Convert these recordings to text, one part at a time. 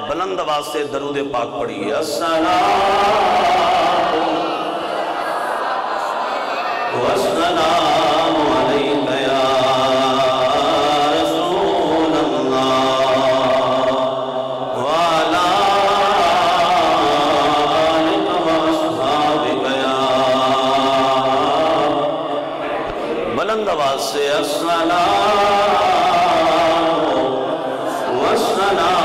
بلند آواز سے درود پاک پڑھیے. السلام والسلام علیک یا رسول اللہ وعلا آلک واصحابک یا. بلند آواز سے السلام والسلام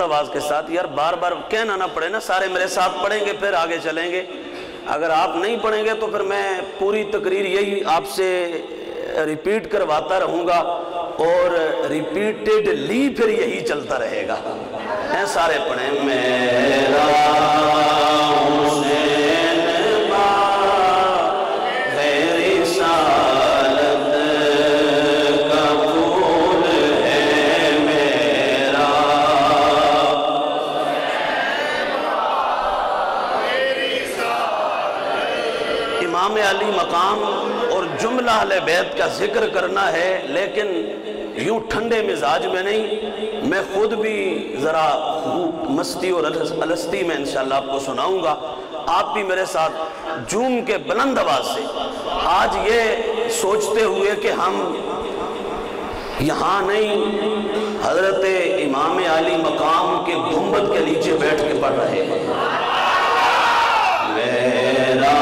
آواز کے ساتھ. یار بار بار کہنا نہ پڑے نا, سارے میرے ساتھ پڑھیں گے پھر آگے چلیں گے. اگر آپ نہیں پڑھیں گے تو پھر میں پوری تقریر یہی آپ سے ریپیٹ کرواتا رہوں گا اور ریپیٹڈلی پھر یہی چلتا رہے گا. سارے پڑھیں. میرا اہل بیت کا ذکر کرنا ہے، لیکن یوں ٹھنڈے مزاج میں نہیں، میں خود بھی ذرا مستی اور الستی میں انشاءاللہ آپ کو سناؤں گا، آپ بھی میرے ساتھ جھوم کے بلند آواز سے آج یہ سوچتے ہوئے کہ ہم یہاں نہیں حضرت امام علی مقام کے گنبد کے نیچے بیٹھ کے پڑھ رہے ہیں۔ میرا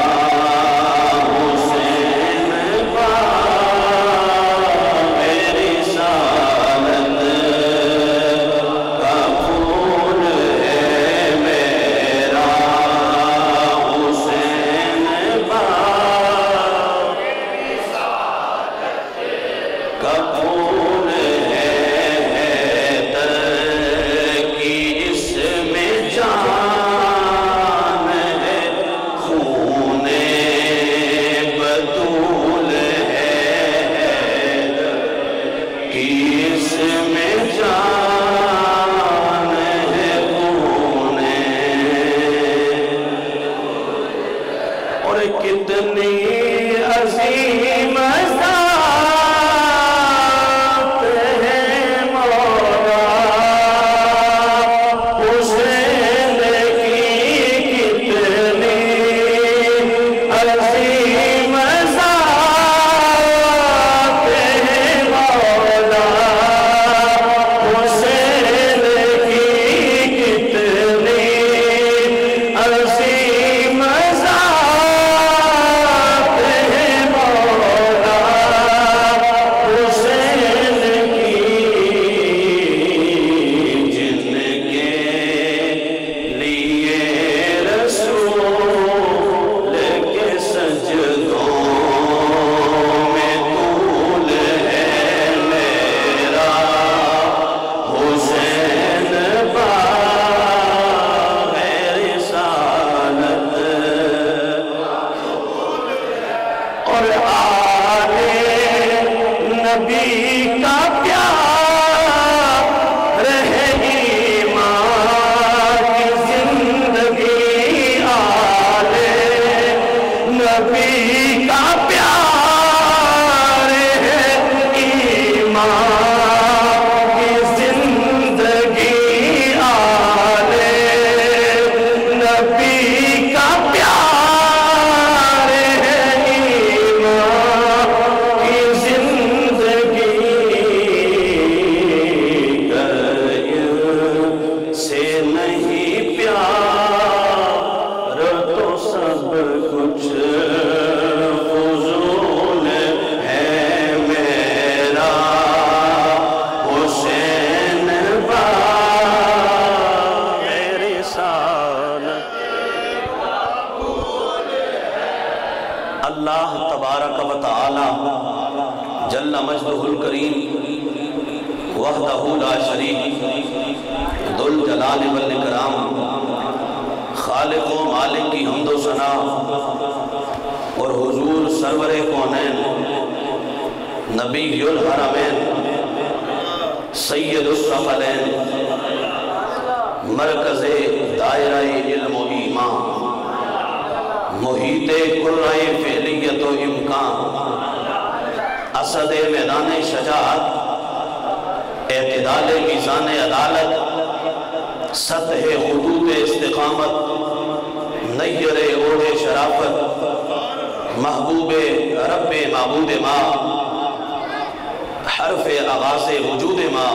اللہ تبارک و تعالی جل مجدہ الکریم وحدہ لا شریک ذو الجلال والاکرام خالق و مالک کی حمد و ثنا اور حضور سرور کونین نبی الحرمین سید الثقلین مرکز دائرہ علم و ایمان محیط قرآن فعلیت و امکان اسد میدان شجاعت اعتدال میزان عدالت سطح حدود استقامت نیر اوڑ شرافت محبوب رب معبود ما حرف آغاز وجود ما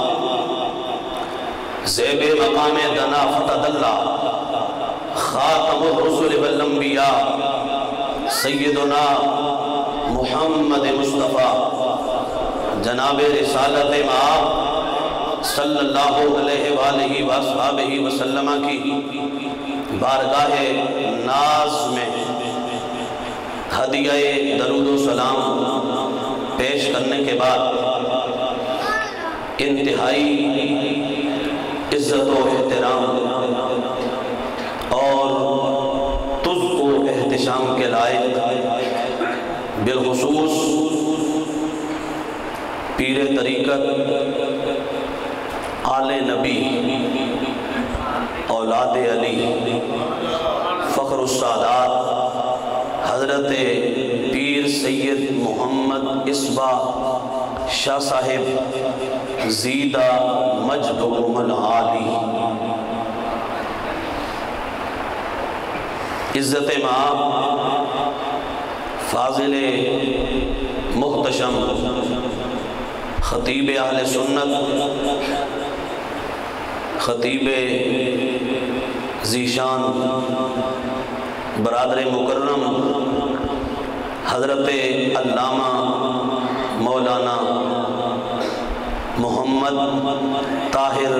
زیب مقام دنا فتد اللہ خاتم الرسل والانبیاء سیدنا محمد مصطفیٰ جناب رسالت مآب صلی اللہ علیہ وآلہ وآلہ وسلم کی بارگاہ ناز میں ہدیہ درود و سلام پیش کرنے کے بعد انتہائی عزت و احترام اور تز و احتشام کے لائق بالخصوص پیر طریقت آل نبی اولاد علی فخر السادات حضرت پیر سید محمد اسبا شاہ صاحب زیدہ مجدکم العالی، عزت مآب فاضل محتشم خطیب اہل سنت، خطیب ذیشان برادر مکرم حضرت علامہ مولانا محمد طاہر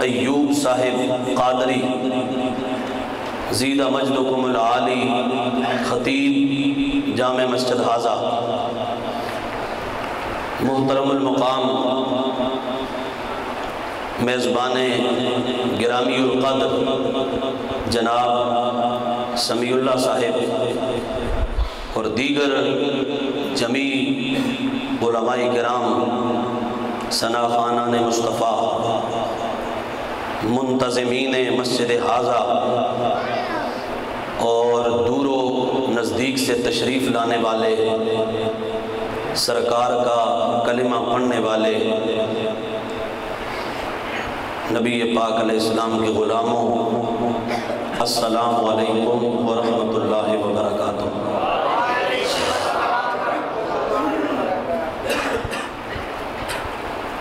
ایوب صاحب قادری زیدہ مجدکم العالی، خطیب جامع مسجد حاضہ، محترم المقام میزبان گرامی القدر جناب سمیع اللہ صاحب اور دیگر جمیع علماء کرام، ثنا خوانان مصطفیٰ، منتظمین مسجد حاضہ اور دور و نزدیک سے تشریف لانے والے، سرکار کا کلمہ پڑھنے والے، نبی پاک علیہ السلام کے غلاموں، السلام علیکم ورحمۃ اللہ وبرکاتہ۔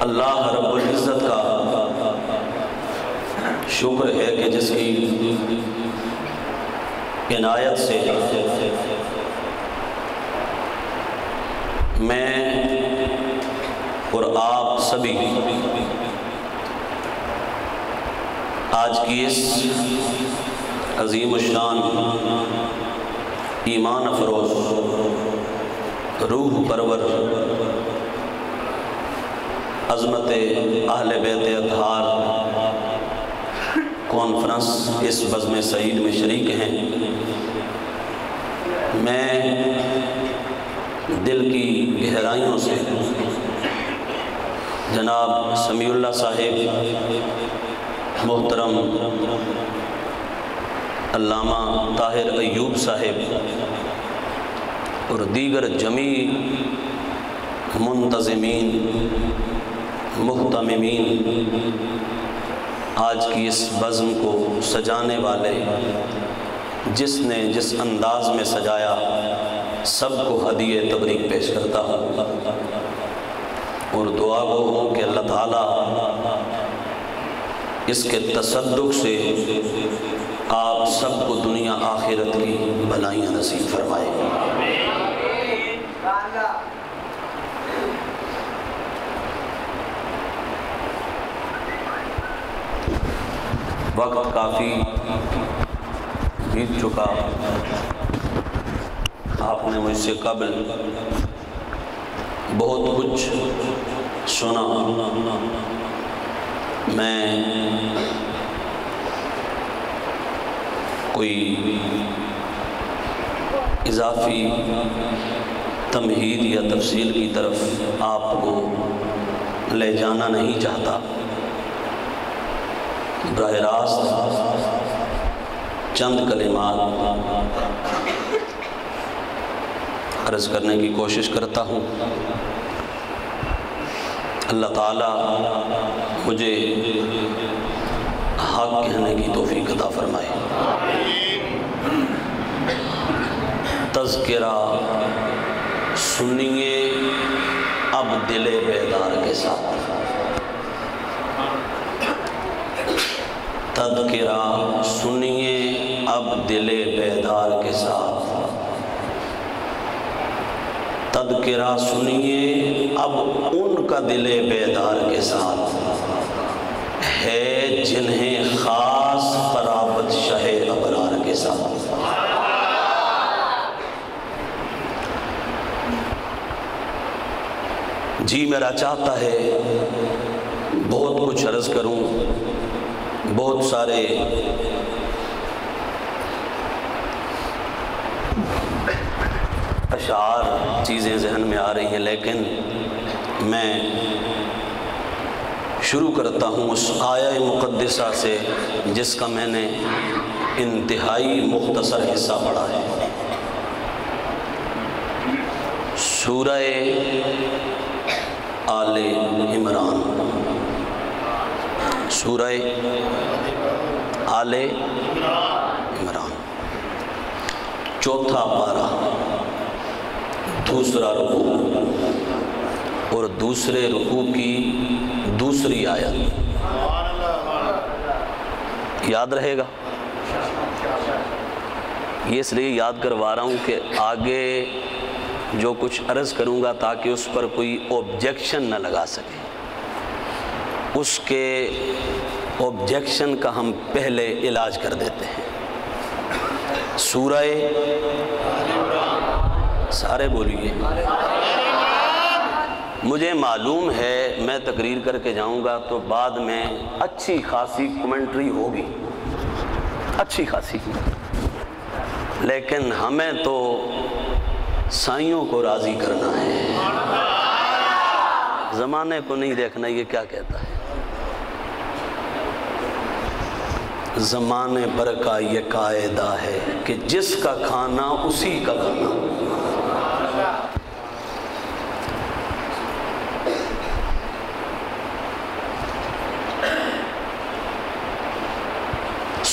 اللہ رب العزت کا شکر ہے کہ جس کی عنایت سے میں اور آپ سبھی آج کی اس عظیم الشان ایمان افروز روح پرور عظمت اہل بیت اطہار کانفرنس اس بزم سعید میں شریک ہیں، میں دل کی گہرائیوں سے جناب سمیع اللہ صاحب، محترم علامہ طاہر ایوب صاحب اور دیگر جمیع منتظمین محتممین، آج کی اس بزم کو سجانے والے، جس نے جس انداز میں سجایا، سب کو ہدیہ تبریک پیش کرتا ہوں اور دعا گو ہوں کہ اللہ تعالیٰ اس کے تصدق سے آپ سب کو دنیا آخرت کی بھلائیاں نصیب فرمائے۔ وقت کافی بیت چکا، آپ نے مجھ سے قبل بہت کچھ سنا، میں کوئی اضافی تمہید یا تفصیل کی طرف آپ کو لے جانا نہیں چاہتا، براہ راست چند کلمات عرض کرنے کی کوشش کرتا ہوں۔ اللہ تعالیٰ مجھے حق کہنے کی توفیق عطا فرمائے۔ تذکرہ سنیے اب دل بیدار کے ساتھ، تذکرہ سنیے اب دل بیدار کے ساتھ، تذکرہ سنیے اب ان کا دل بیدار کے ساتھ، ہے جنہیں خاص قرابت شہ ابرار کے ساتھ۔ جی میرا چاہتا ہے بہت کچھ عرض کروں، بہت سارے اشعار چیزیں ذہن میں آ رہی ہیں، لیکن میں شروع کرتا ہوں اس آیہ مقدسہ سے جس کا میں نے انتہائی مختصر حصہ پڑھا ہے۔ سورہ آل عمران، سورہ آل عمران، چوتھا پارہ، دوسرا رکوع اور دوسرے رکوع کی دوسری آیت۔ یاد رہے گا؟ یہ اس لیے یاد کروا رہا ہوں کہ آگے جو کچھ عرض کروں گا تاکہ اس پر کوئی اوبجیکشن نہ لگا سکے، اس کے اوبجیکشن کا ہم پہلے علاج کر دیتے ہیں۔ سورہ سارے بولیے، مجھے معلوم ہے میں تقریر کر کے جاؤں گا تو بعد میں اچھی خاصی کمنٹری ہوگی، اچھی خاصی، لیکن ہمیں تو سائیوں کو راضی کرنا ہے، زمانے کو نہیں دیکھنا یہ کیا کہتا ہے۔ زمانے پر کا یہ قاعدہ ہے کہ جس کا کھانا اسی کا کھانا۔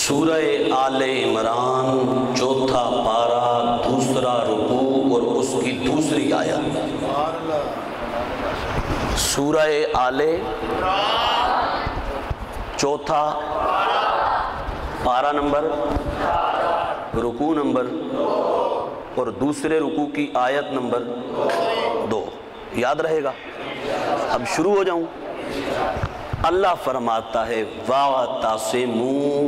سورہ آل عمران، چوتھا پارہ، دوسرا رکوع اور اس کی دوسری آیت۔ سورہ آل چوتھا پارہ نمبر، رکوع نمبر اور دوسرے رکوع کی آیت نمبر 2۔ یاد رہے گا؟ اب شروع ہو جاؤں۔ اللہ فرماتا ہے وَاعْتَصِمُوا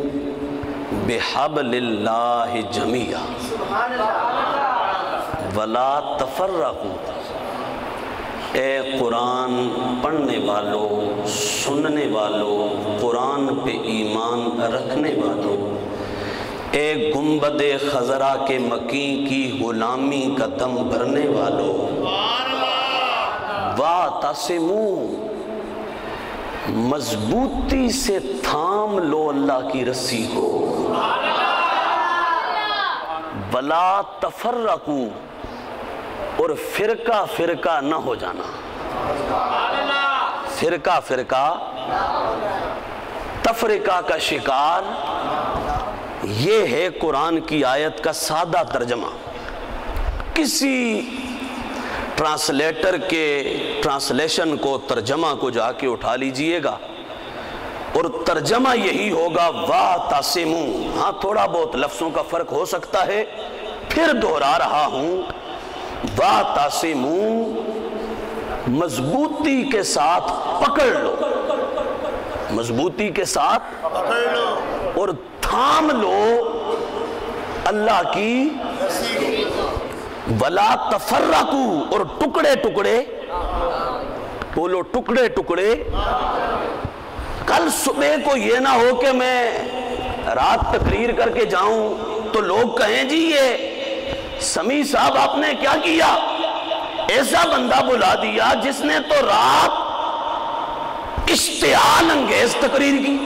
بِحَبْلِ اللَّهِ جَمِيعًا وَلَا تَفَرَّقُوا۔ اے قرآن پڑھنے والوں، سننے والوں، قرآن پہ ایمان رکھنے والوں، اے گنبد خضرا کے مکین کی غلامی کا دم بھرنے والوں، وَاعْتَصِمُوا، مضبوطی سے تھام لو اللہ کی رسی کو، وَلَا تَفَرَّقُوا، اور فرقہ فرقہ نہ ہو جانا، فرقہ فرقہ، تفرقہ کا شکار۔ یہ ہے قرآن کی آیت کا سادہ ترجمہ۔ کسی ٹرانسلیٹر کے ٹرانسلیشن کو، ترجمہ کو جا کے اٹھا لیجئے گا اور ترجمہ یہی ہوگا وَاعْتَصِمُوا۔ ہاں تھوڑا بہت لفظوں کا فرق ہو سکتا ہے، پھر دہرا رہا ہوں، وَاعْتَصِمُوا، مضبوطی کے ساتھ پکڑ لو، مضبوطی کے ساتھ پکڑ لو اور تھام لو اللہ کی، وَلَا تَفَرَّقُوا، اور ٹکڑے ٹکڑے بولو، ٹکڑے ٹکڑے۔ کل صبح کو یہ نہ ہو کہ میں رات تقریر کر کے جاؤں تو لوگ کہیں جی یہ سمیع صاحب آپ نے کیا کیا، ایسا بندہ بلا دیا جس نے تو رات اشتعال انگیز تقریر کی،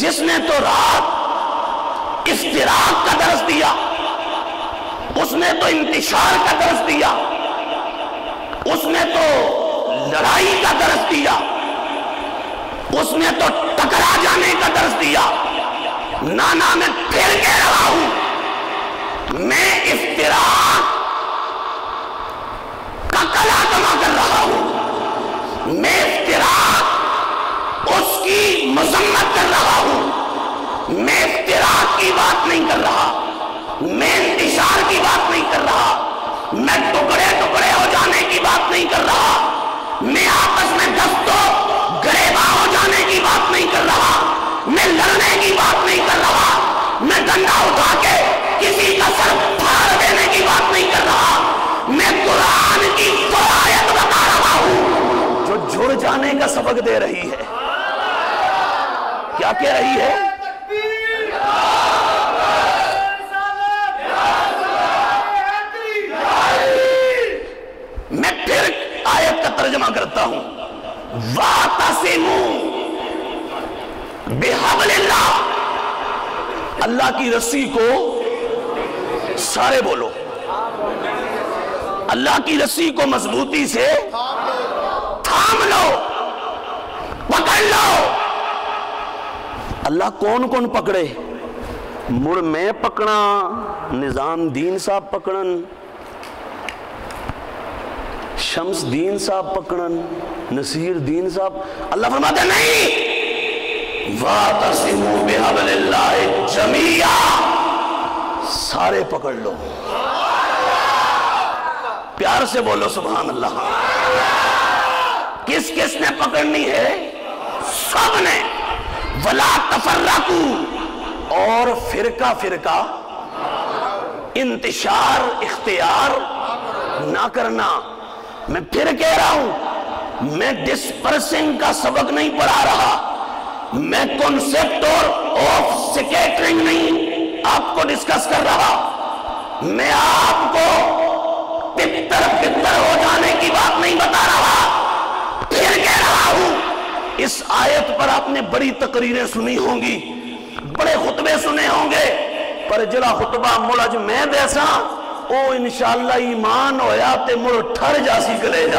جس نے تو رات افتراق کا درس دیا، اس نے تو انتشار کا درس دیا، اس نے تو لڑائی کا درس دیا، اس نے تو ٹکرا جانے کا درس دیا۔ نانا میں پھر کہہ رہا ہوں، میں افتراق کا کلا کما کر رہا ہوں، میں افتراق اس کی مذمت کر رہا ہوں، میں افتراق کی بات نہیں کر رہا، میں انتشار کی بات نہیں کر رہا، میں ٹکڑے ٹکڑے ہو جانے کی بات نہیں کر رہا، میں آپس میں دستوں گریباں ہو جانے کی بات نہیں کر رہا، میں لڑنے کی بات نہیں کر رہا، میں ڈنڈا اٹھا کے کسی کا سر پھاڑ دینے کی بات نہیں کر رہا، میں قرآن کی آیت بتا رہا ہوں جو جڑ جانے کا سبق دے رہی ہے۔ کیا کہہ رہی ہے؟ میں پھر آیت کا ترجمہ کرتا ہوں، وَاعْتَصِمُوا بِحَبْلِ اللَّهِ، اللہ کی رسی کو، سارے بولو، اللہ کی رسی کو مضبوطی سے تھام لو، پکڑ لو۔ اللہ کون کون پکڑے؟ مڑ میں پکڑا، نظام دین صاحب پکڑن، شمس دین صاحب پکڑن، نصیر دین صاحب۔ اللہ فرماتے ہیں نہیں، وَاعْتَصِمُوا بِحَبْلِ اللَّهِ جَمِيعًا، سارے پکڑ لو۔ پیار سے بولو سبحان اللہ۔ کس کس نے پکڑنی ہے؟ سب نے۔ وَلَا تَفَرَّقُوا، اور فرقہ فرقہ انتشار اختیار نہ کرنا۔ میں پھر کہہ رہا ہوں، میں ڈسپرسنگ کا سبق نہیں پڑھا رہا، میں کنسپٹ آف سکیٹرنگ نہیں آپ کو ڈسکس کر رہا، میں آپ کو پتر پتر ہو جانے کی بات نہیں بتا رہا، پھر کہہ رہا ہوں۔ اس آیت پر آپ نے بڑی تقریریں سنی ہوں گی، بڑے خطبے سنے ہوں گے، پر جڑا خطبہ ملج میں دیسا او انشاءاللہ ایمان ہویا تے مڑ ٹھر جاسی کلیجہ،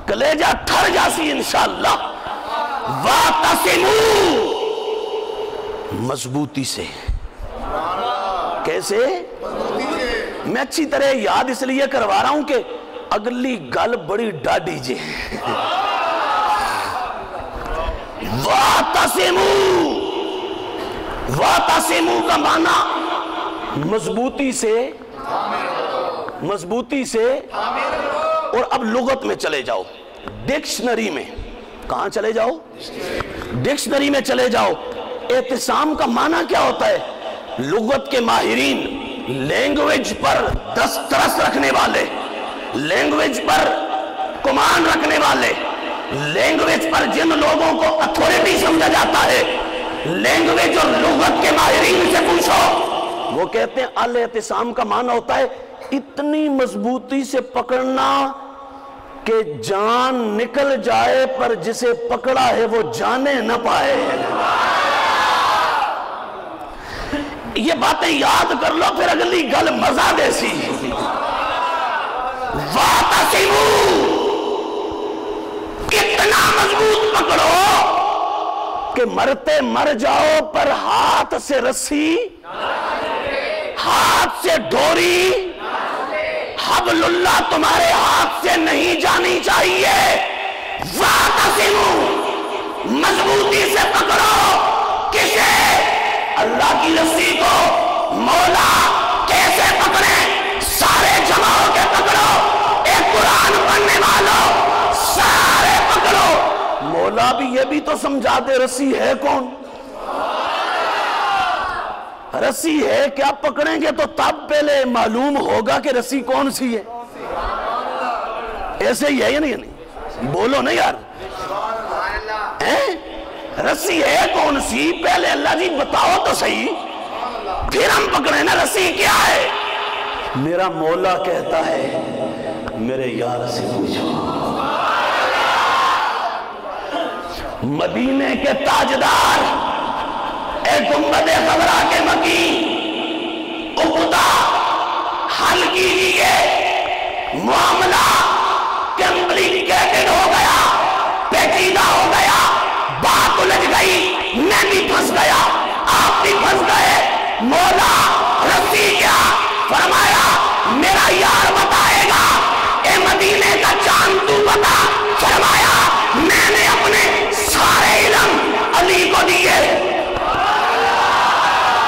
کلیجہ ٹھر جاسی انشاءاللہ۔ وَاعْتَصِمُوا، مضبوطی سے۔ کیسے؟ میں اچھی طرح یاد اس لیے کروا رہا ہوں کہ اگلی گل بڑی ڈاڈی جے۔ وَاعْتَصِمُوا، وَاعْتَصِمُوا کا معنی مضبوطی سے، مضبوطی سے۔ اور اب لغت میں چلے جاؤ، ڈکشنری میں۔ کہاں چلے جاؤ؟ ڈکشنری میں چلے جاؤ۔ اعتصام کا معنی کیا ہوتا ہے؟ لغت کے ماہرین، لینگویج پر دسترس رکھنے والے، لینگویج پر کمان رکھنے والے، لینگویج پر جن لوگوں کو اتھارٹی سمجھا جاتا ہے، لینگویج اور لغت کے ماہرین سے پوچھو، وہ کہتے ہیں الاعتصام کا معنی ہوتا ہے اتنی مضبوطی سے پکڑنا کہ جان نکل جائے پر جسے پکڑا ہے وہ جانے نہ پائے۔ یہ باتیں یاد کر لو، پھر اگلی گل مزہ دے سی۔ وَاعْتَصِمُوا، اتنا مضبوط پکڑو کہ مرتے مر جاؤ پر ہاتھ سے رسی، ہاتھ سے ڈوری، حبل اللہ تمہارے ہاتھ سے نہیں جانی چاہیے۔ وَاعْتَصِمُوا، مضبوطی سے پکڑو۔ کسے؟ اللہ کی رسی کو۔ مولا کیسے پکڑیں؟ سارے جمع ہو کے پکڑو، ایک قرآن پڑھنے والوں سارے پکڑو۔ مولا بھی یہ بھی تو سمجھا دے رسی ہے کون؟ رسی ہے کیا؟ پکڑیں گے تو تب پہلے معلوم ہوگا کہ رسی کون سی ہے۔ ایسے ہی ہے یا نہیں؟ بولو نا یار، رسی ہے کون سی؟ پہلے اللہ جی بتاؤ تو صحیح، پھر ہم پکڑیں نا رسی کیا ہے۔ میرا مولا کہتا ہے میرے یار سے پوچھو، مدینے کے تاجدار، اے گنبد خضرا کے مکی، عقدہ حل کیجئے، معاملہ کمپلیکیٹڈ ہو گیا، پیچیدہ ہو گیا، بات الجھ گئی، میں بھی پھنس گیا، آپ بھی پھنس گئے۔ مولا رسی کیا؟ فرمایا میرا یار بتائے گا۔ اے مدینے کا چاند تو بتا۔ فرمایا میں نے اپنے سارے علم علی کو دیے۔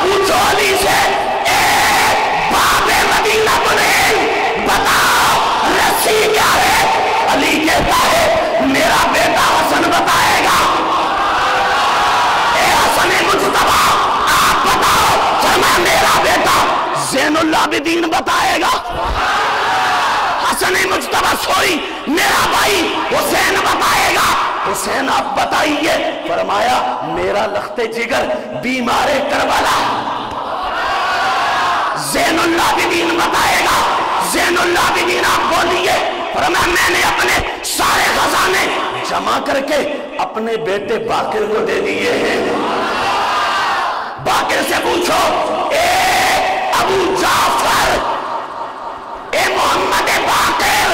پوچھو علی سے، اے باب مدینہ کنین بتاؤ رسی کیا ہے؟ علی کہتا ہے میرا بیٹا حسن بتائے گا۔ اے حسن مجتبی آپ بتاؤ۔ فرمایا میرا بیٹا زین العابدین بتائے گا۔ حسن مجتبی سوئی میرا بھائی حسین بتائے گا۔ حسین آپ بتائیے۔ فرمایا میرا لخت جگر بیمار کربلا زین العابدین بتائے گا۔ زین العابدین آپ بولیے۔ فرمایا میں نے اپنے سارے خزانے جمع کر کے اپنے بیٹے باقر کو دے دیے ہیں۔ باقر سے پوچھو اے ابو جعفر اے محمد باقر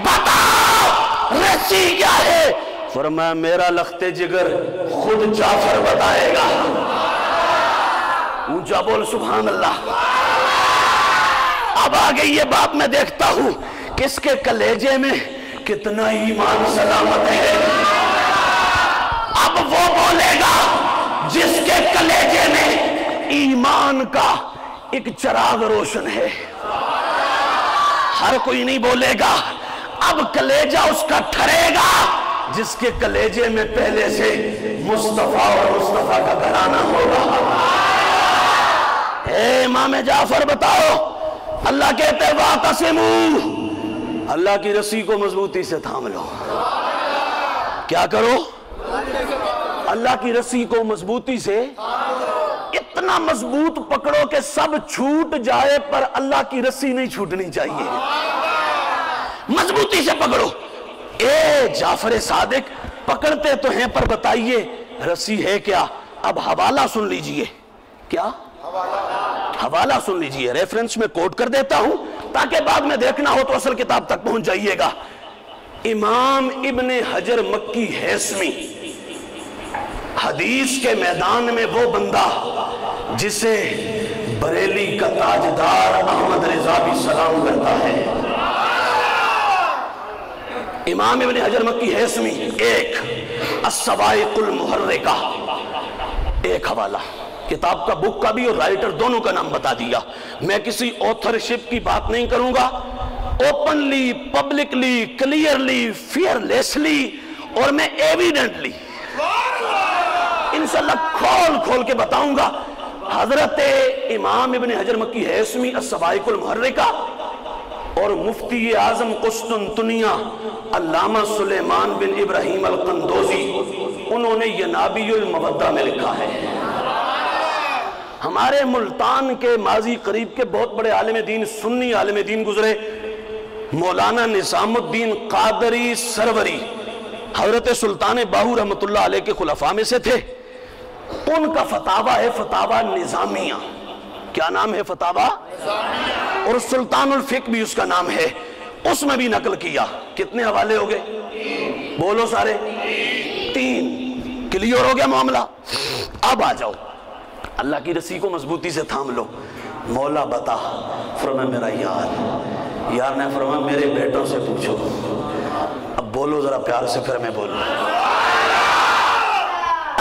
بتاؤ رسی کیا ہے؟ فرمایا میرا لخت جگر خود جعفر بتائے گا. اونچا بول سبحان اللہ. اب آگے یہ بات میں دیکھتا ہوں کس کے کلیجے میں کتنا ایمان سلامت ہے. اب وہ بولے گا جس کے کلیجے میں ایمان کا ایک چراغ روشن ہے. ہر کوئی نہیں بولے گا. اب کلیجہ اس کا ٹھرے گا جس کے کلیجے میں پہلے سے مصطفیٰ اور مصطفیٰ کا گھرانہ ہوگا. اے امام جعفر بتاؤ. اللہ کہتے ہیں وَاعْتَصِمُوا، اللہ کی رسی کو مضبوطی سے تھام لو. کیا کرو؟ اللہ کی رسی کو مضبوطی سے اتنا مضبوط پکڑو کہ سب چھوٹ جائے پر اللہ کی رسی نہیں چھوٹنی چاہیے. مضبوطی سے پکڑو. اے جعفر صادق پکڑتے تو ہیں پر بتائیے رسی ہے کیا؟ اب حوالہ سن لیجئے. کیا؟ حوالہ سن لیجئے. ریفرنس میں کوٹ کر دیتا ہوں تاکہ بعد میں دیکھنا ہو تو اصل کتاب تک پہنچ جائیے گا. امام ابن حجر مکی ہیثمی حدیث کے میدان میں وہ بندہ جسے بریلی کا تاجدار احمد رضا بھی سلام کرتا ہے. امام ابن حجر مکی ہیثمی ایک السوائق المحرکہ ایک حوالہ کتاب کا بک کا بھی اور رائٹر دونوں کا نام بتا دیا. میں کسی آتھرشپ کی بات نہیں کروں گا. اوپنلی پبلکلی کلیئرلی فیئرلیسلی اور میں ایویڈنٹلی انشاءاللہ کھول کھول کے بتاؤں گا. حضرت امام ابن حجر مکی ہیثمی السوائق المحرکہ اور مفتی اعظم قسطنطنیہ علامہ سلیمان بن ابراہیم القندوزی انہوں نے ینابی المودہ میں لکھا ہے. ہمارے ملتان کے ماضی قریب کے بہت بڑے عالم دین سنی عالم دین گزرے. مولانا نظام الدین قادری سروری حضرت سلطان باہو رحمت اللہ علیہ کے خلفاء میں سے تھے. ان کا فتاوہ ہے فتاوہ نظامیہ. کیا نام ہے؟ فتاوہ. اور سلطان الفقہ بھی اس کا نام ہے. اس میں بھی نقل کیا. کتنے حوالے ہو گئے؟ بولو سارے. 3. کلیئر ہو گیا معاملہ. اب آ جاؤ. اللہ کی رسی کو مضبوطی سے تھام لو. مولا بتا. فرمایا میرا یار نے فرمایا میرے بیٹوں سے پوچھو. اب بولو ذرا پیار سے پھر میں بولوں.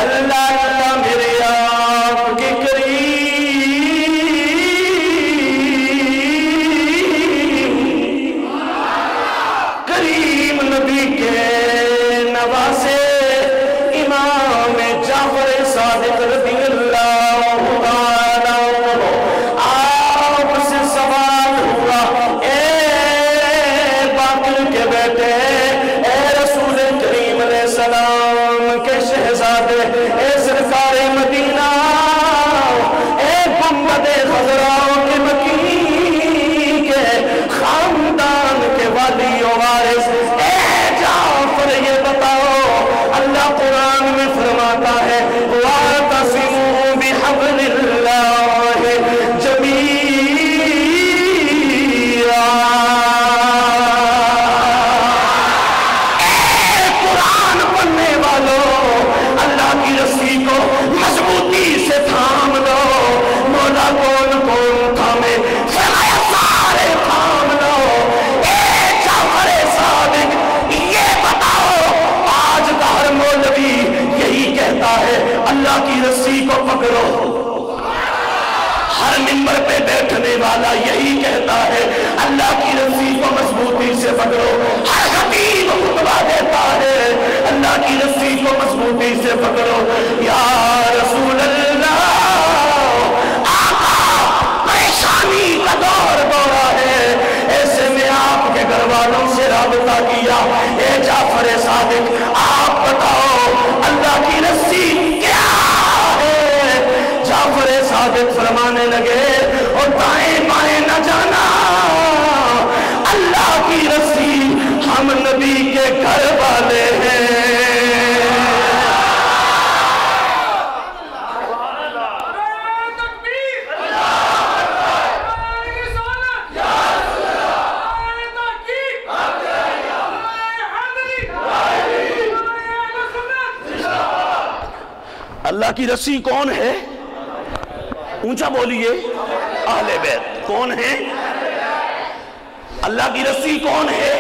اللہ میرے آپ کے کریم نبی کے نواسے امام جعفر صادق رضی اللہ عنہ آپ سے سوال ہوا. اے باقر کے بیٹے، اے رسول کریم علیہ السلام کے شہزادے، اے سرکار مدینہ، اے گنبد خضرا کے مکی کے خاندان کے والی و وارث، اے جعفر یہ بتاؤ اللہ قرآن میں فرماتا ہے وَاعْتَصِمُوا بِحَبْلِ اللَّهِ جَمِيعًا. اے قرآن پڑھنے والوں اللہ کی رسی کو مضبوطی سے تھام لو. مولا کون کون تھامے؟ فرمایا سارے تھام لو. اے جعفر صادق یہ بتاؤ آج کا ہر مولوی یہی کہتا ہے اللہ کی رسی کو پکڑو. ہر منبر پہ بیٹھنے والا یہی کہتا ہے اللہ کی رسی کو مضبوطی سے پکڑو. ہر خطیب خطبہ دیتا ہے اللہ کی رسی کو مضبوطی سے پکڑو. یا رسول اللہ آقا پریشانی کا دور دورہ ہے. ایسے میں آپ کے گھر والوں سے رابطہ کیا. اے جعفر صادق آپ بتاؤ اللہ کی رسی کیا ہے؟ جعفر صادق فرمانے لگے اور دائیں بائیں نہ جانا، اللہ کی رسی ہم نبی کے گھر والے ہیں. اللہ کی رسی کون ہے؟ اونچا بولیے، اہل بیت کون ہے؟ اللہ کی رسی کون ہے؟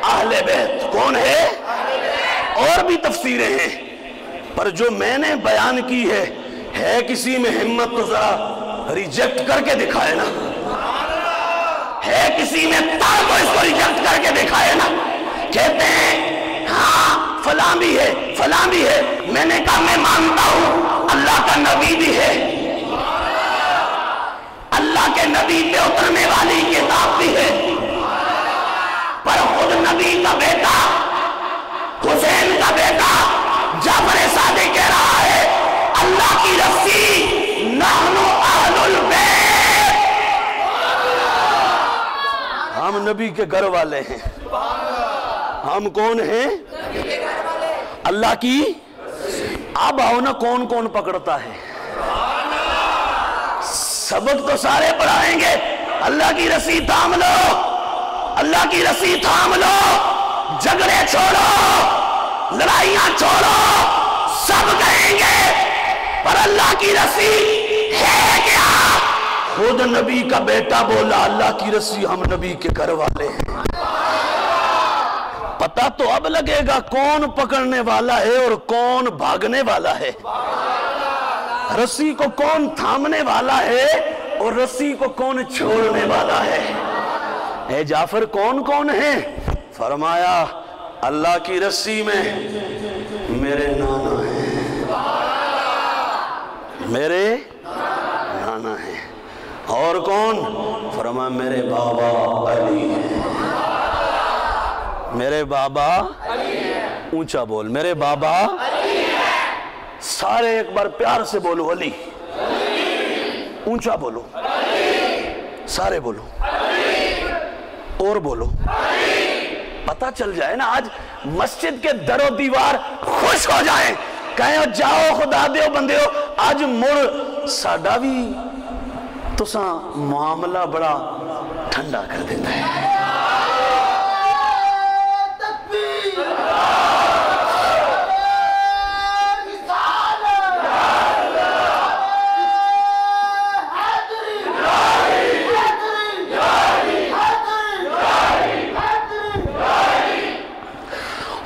اہل بیت کون ہے؟ اور بھی تفسیریں ہیں، پر جو میں نے بیان کی ہے کسی میں ہمت تو ذرا ریجیکٹ کر کے دکھائے نا، ہے کسی میں تار کو اس کو ریجیکٹ کر کے دکھائے نا۔ کہتے ہیں ہاں فلاں بھی ہے فلاں بھی ہے، میں نے کہا میں مانتا ہوں اللہ کا نبی بھی ہے، اللہ کے نبی پہ اترنے والی کتاب بھی ہے، پر خود نبی کا بیٹا حسین کا بیٹا جعفر صادق کہہ رہا ہے اللہ کی رسی نحن اہل البیت، ہم نبی کے گھر والے ہیں۔ ہم کون ہیں؟ اللہ کی۔ اب آؤ نا کون کون پکڑتا ہے؟ سبق تو سارے پڑھائیں گے، اللہ کی رسی تھام لو، اللہ کی رسی تھام لو، جھگڑے چھوڑو، لڑائیاں چھوڑو، سب کہیں گے، پر اللہ کی رسی ہے کیا؟ خود نبی کا بیٹا بولا اللہ کی رسی ہم نبی کے گھر والے ہیں۔ پتہ تو اب لگے گا کون پکڑنے والا ہے اور کون بھاگنے والا ہے، رسی کو کون تھامنے والا ہے اور رسی کو کون چھوڑنے والا ہے۔ اے جعفر کون کون ہیں؟ فرمایا اللہ کی رسی میں میرے نانا ہیں، میرے نانا ہیں، اور کون؟ فرمایا میرے بابا علی ہیں، میرے بابا اونچا بول، میرے بابا سارے ایک بار پیار سے بولو، علی، اونچا بولو، سارے بولو، اور بولو، پتہ چل جائے نا، آج مسجد کے در و دیوار خوش ہو جائیں، کہیں جاؤ خدا دیو بندے ہو، آج مڑ ساڈا بھی تو سا معاملہ بڑا ٹھنڈا کر دیتا ہے۔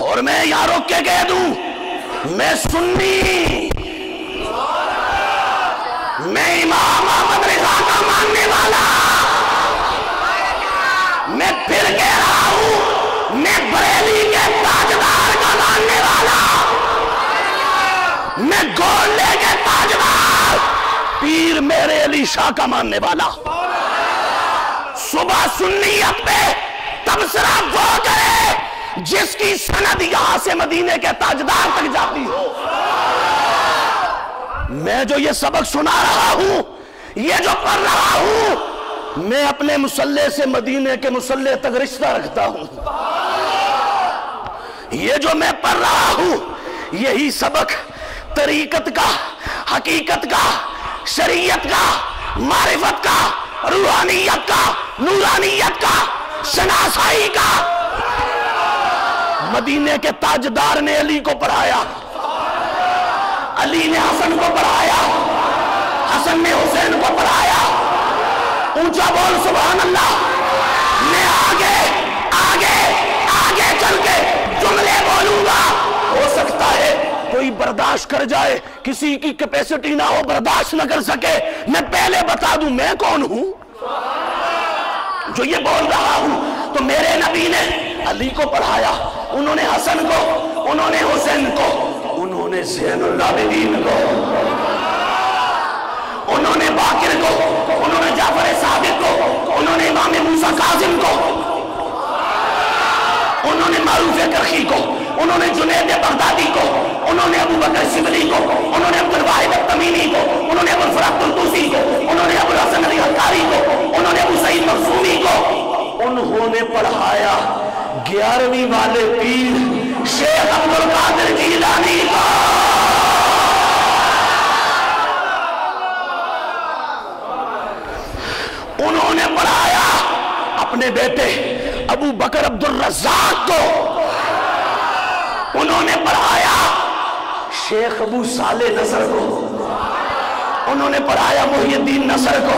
اور میں یہاں روک کے کہہ دوں، میں سنی، میں امام احمد رضا کا ماننے والا، میں پھر کہہ رہا ہوں میں بریلی کے تاجدار کا ماننے والا، میں گولڈے کے تاجدار پیر میرے علی شاہ کا ماننے والا۔ صبح سنیت پہ تبصرہ وہ کرے جس کی سند یہاں سے مدینے کے تاجدار تک جاتی ہو۔ میں جو یہ سبق سنا رہا ہوں، یہ جو پڑھ رہا ہوں، میں اپنے مصلے سے مدینے کے مصلے تک رشتہ رکھتا ہوں۔ یہ جو میں پڑھ رہا ہوں، یہی سبق طریقت کا، حقیقت کا، شریعت کا، معرفت کا، روحانیت کا، نورانیت کا، شناسائی کا مدینے کے تاجدار نے علی کو پڑھایا، علی نے حسن کو پڑھایا، حسن نے حسین کو پڑھایا۔ اونچا بول سبحان اللہ۔ میں آگے آگے آگے چل کے جملے بولوں گا، ہو سکتا ہے کوئی برداشت کر جائے، کسی کی کیپیسٹی نہ ہو برداشت نہ کر سکے، میں پہلے بتا دوں میں کون ہوں جو یہ بول رہا ہوں۔ تو میرے نبی نے علی کو پڑھایا، انہوں نے حسن کو، انہوں نے حسین کو، انہوں نے زین العابدین کو، انہوں نے باقر کو، انہوں نے جعفر صادق کو، انہوں نے امام موسیٰ کاظم کو، انہوں نے معروف کرخی کو، انہوں نے جنید بغدادی کو، انہوں نے ابو بکر شبلی کو، انہوں نے عبد الواحد التمیمی کو، انہوں نے ابو الفرات الطوسی کو، انہوں نے ابو الحسن علی حقاری کو، انہوں نے ابو سعید مخزومی کو، انہوں نے پڑھایا 11ویں والے پیر شیخ عبد القادر جیلانی کو۔ انہوں نے پڑھایا اپنے بیٹے ابو بکر عبد الرزاق کو، انہوں نے پڑھایا شیخ ابو صالح نصر کو، انہوں نے پڑھایا محی الدین نصر کو،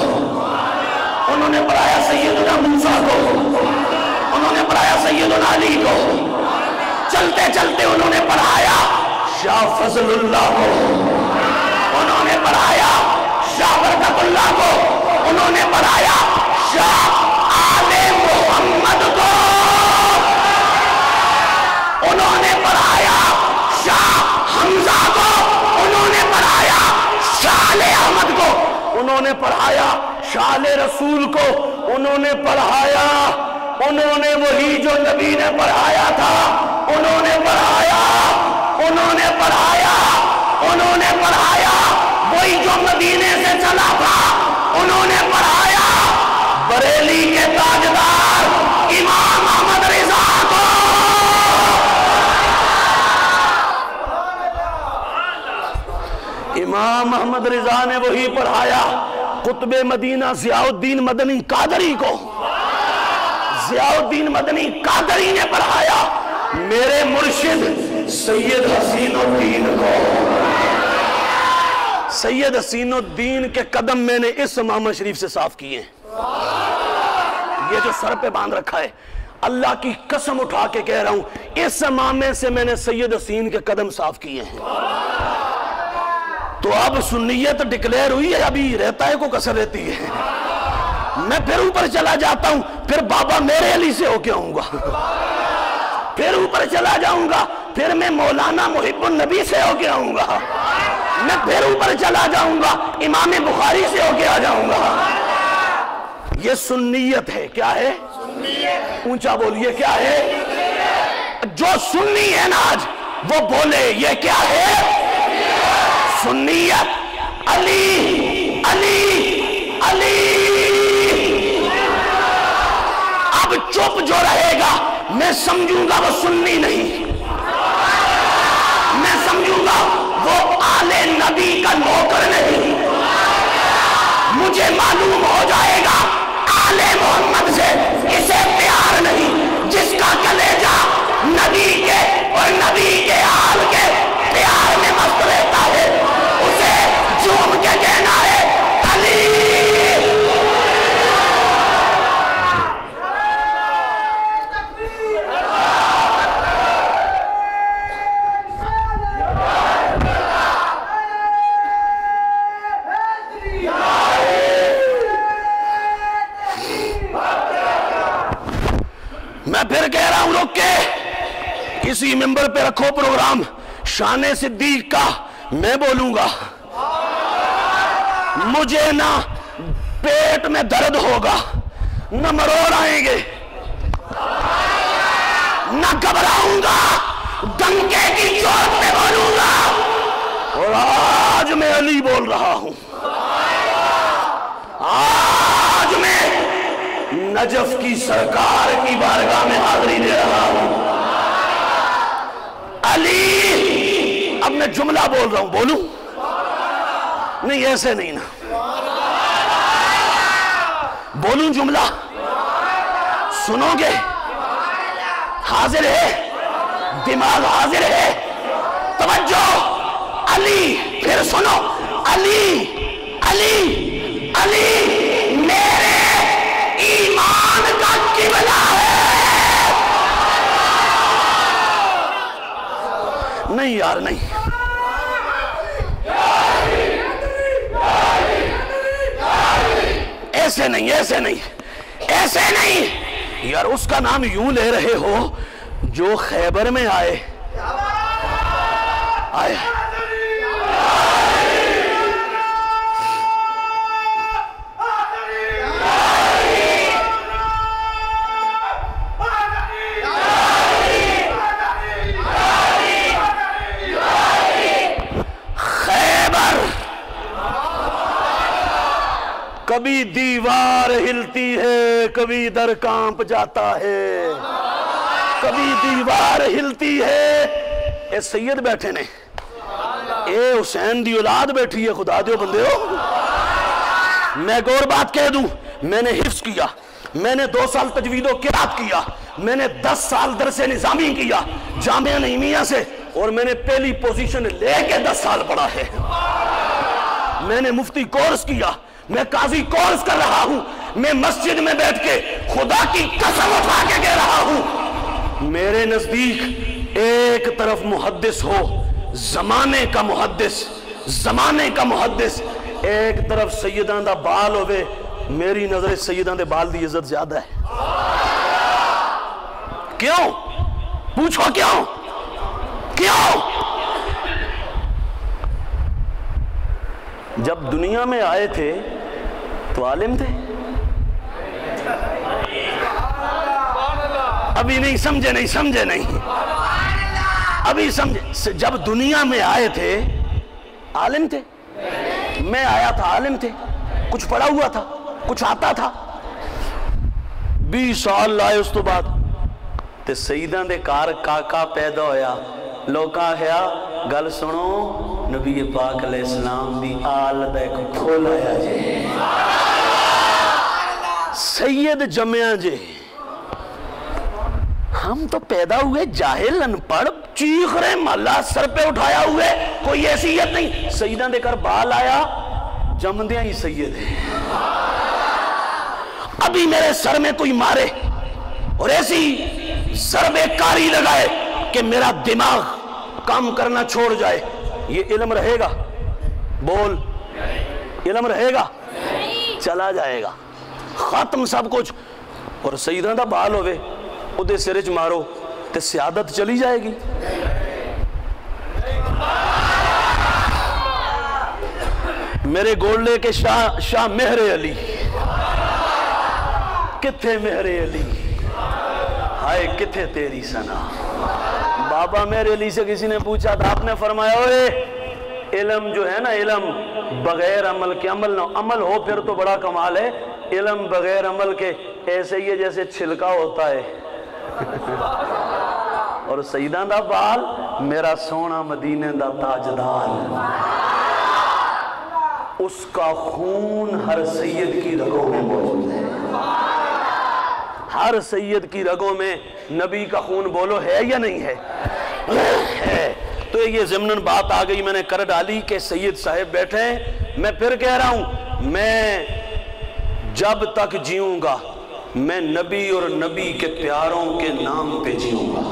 انہوں نے پڑھایا سیدنا موسیٰ کو، انہوں نے پڑھایا سیدنا علی کو، چلتے چلتے انہوں نے پڑھایا شاہ فضل اللہ کو، انہوں نے پڑھایا شاہ برکت اللہ کو، انہوں نے پڑھایا شاہ آل محمد کو، انہوں نے پڑھایا شاہ حمزہ کو، انہوں نے پڑھایا شاہ احمد کو، انہوں نے پڑھایا شاہ رسول کو، انہوں نے پڑھایا، انہوں نے وہی جو نبی نے پڑھایا تھا انہوں نے پڑھایا، انہوں نے پڑھایا، انہوں نے پڑھایا، وہی جو مدینے سے چلا تھا انہوں نے پڑھایا بریلی کے تاجدار امام احمد رضا کو، امام احمد رضا نے وہی پڑھایا قطب مدینہ ضیاء الدین مدنی قادری کو، ضیاء الدین مدنی قادری نے پڑھایا میرے مرشد سید حسین الدین کو۔ سید حسین الدین کے قدم میں نے اس امامہ شریف سے صاف کیے ہیں، یہ جو سر پہ باندھ رکھا ہے، اللہ کی قسم اٹھا کے کہہ رہا ہوں اس امامے سے میں نے سید حسین کے قدم صاف کیے ہیں۔ تو اب سنیت ڈکلیئر ہوئی ہے، ابھی رہتا ہے کو کسر رہتی ہے، میں پھر اوپر چلا جاتا ہوں، پھر بابا میرے علی سے ہو کے آؤں گا، پھر اوپر چلا جاؤں گا، پھر میں مولانا محب النبی سے ہو کے آؤں گا، میں پھر اوپر چلا جاؤں گا، امام بخاری سے ہو کے آ جاؤں گا۔ یہ سنیت ہے، کیا ہے؟ اونچا بولیے کیا ہے؟ جو سنی ہے نا آج وہ بولے یہ کیا ہے؟ سنیت۔ علی علی علی، اب چپ جو رہے گا میں سمجھوں گا وہ سنی نہیں، میں سمجھوں گا وہ آل نبی کا نوکر نہیں، مجھے معلوم ہو جائے گا آل محمد سے اسے پیار نہیں، جس کا کلیجہ نبی کے اور نبی کے آل کے پیار میں مست رہتا ہے اسے جھوم کے کہنا ہے علی۔ میں پھر کہہ رہا ہوں رک کے کسی ممبر پہ رکھو پروگرام شان صدیق کا، میں بولوں گا، مجھے نہ پیٹ میں درد ہوگا، نہ مروڑ آئیں گے، نہ گھبراؤں گا، ڈنکے کی چوٹ پہ بولوں گا، اور آج میں علی بول رہا ہوں، آج میں نجف کی سرکار کی بارگاہ میں حاضری دے رہا ہوں، علی۔ اب میں جملہ بول رہا ہوں، بولوں؟ نہیں ایسے نہیں نا، بولوں جملہ؟ سنو گے؟ حاضر ہے؟ دماغ حاضر ہے؟ توجہ، علی، پھر سنو، علی علی علی میرے ایمان کا قبلہ ہے۔ نہیں یار نہیں، ایسے نہیں، ایسے نہیں، ایسے نہیں یار، اس کا نام یوں لے رہے ہو جو خیبر میں آئے آئے کبھی دیوار ہلتی ہے کبھی در کانپ جاتا ہے، کبھی دیوار ہلتی ہے۔ اے سید بیٹھے نے، اے حسین دی اولاد بیٹھی ہے، خدا دیو بندے ہو۔ میں ایک اور بات کہہ دوں، میں نے حفظ کیا، میں نے 2 سال تجوید و قرات کیا، میں نے 10 سال درس نظامی کیا جامعہ نعیمیہ سے، اور میں نے پہلی پوزیشن لے کے 10 سال پڑھا ہے. میں نے مفتی کورس کیا, میں قاضی کورس کر رہا ہوں, میں مسجد میں بیٹھ کے خدا کی قسم اٹھا کے کہہ رہا ہوں, میرے نزدیک ایک طرف محدث ہو, زمانے کا محدث, زمانے کا محدث, ایک طرف سیدان دا بال ہوئے, میری نظر سیدان دے بال دی عزت زیادہ ہے. کیوں؟ پوچھو کیوں؟ کیوں؟ جب دنیا میں آئے تھے تو عالم تھے, ابھی نہیں سمجھے, نہیں سمجھے, نہیں ابھی سمجھے. جب دنیا میں آئے تھے عالم تھے, میں آیا تھا عالم تھے, کچھ پڑھا ہوا تھا, کچھ آتا تھا. 20 سال لائے اس تو بعد تے سیداں دے کار کاکا پیدا ہویا. لوکاں کہیا گل سنو, نبی پاک علیہ السلام دی آل دا ایک پھول آیا جے, سید جمعہ جے. ہم تو پیدا ہوئے جاہل ان پڑھ, چیخ رہے, مالا سر پہ اٹھایا ہوئے, کوئی حیثیت نہیں. سیداں دے کر بال آیا, جمدیاں ہی سید ہیں. ابھی میرے سر میں کوئی مارے اور ایسی ضرب کاری لگائے کہ میرا دماغ کام کرنا چھوڑ جائے, یہ علم رہے گا؟ بول, علم رہے گا؟ چلا جائے گا, ختم سب کچھ. اور سیداں دا بال ہوئے, ادھے سرچ مارو تے سیادت چلی جائے گی. میرے گولڈے کے شاہ مہر علی, کتھے مہر علی, ہائے کتھے تیری سنا. بابا مہر علی سے کسی نے پوچھا تھا, آپ نے فرمایا اوے علم جو ہے نا, علم بغیر عمل کے, عمل نہ عمل ہو پھر تو بڑا کمال ہے, علم بغیر عمل کے ایسے ہی ہے جیسے چھلکا ہوتا ہے. اور سیداں دا بال, میرا سونا مدینے دا تاجدار, اس کا خون ہر سید کی رگوں میں موجود ہے. ہر سید کی رگوں میں نبی کا خون بولو ہے یا نہیں ہے؟ ہے. تو یہ ضمناً بات آ گئی, میں نے کر ڈالی کہ سید صاحب بیٹھے ہیں. میں پھر کہہ رہا ہوں, میں جب تک جیوں گا میں نبی اور نبی کے پیاروں کے نام پہ جیوں گا.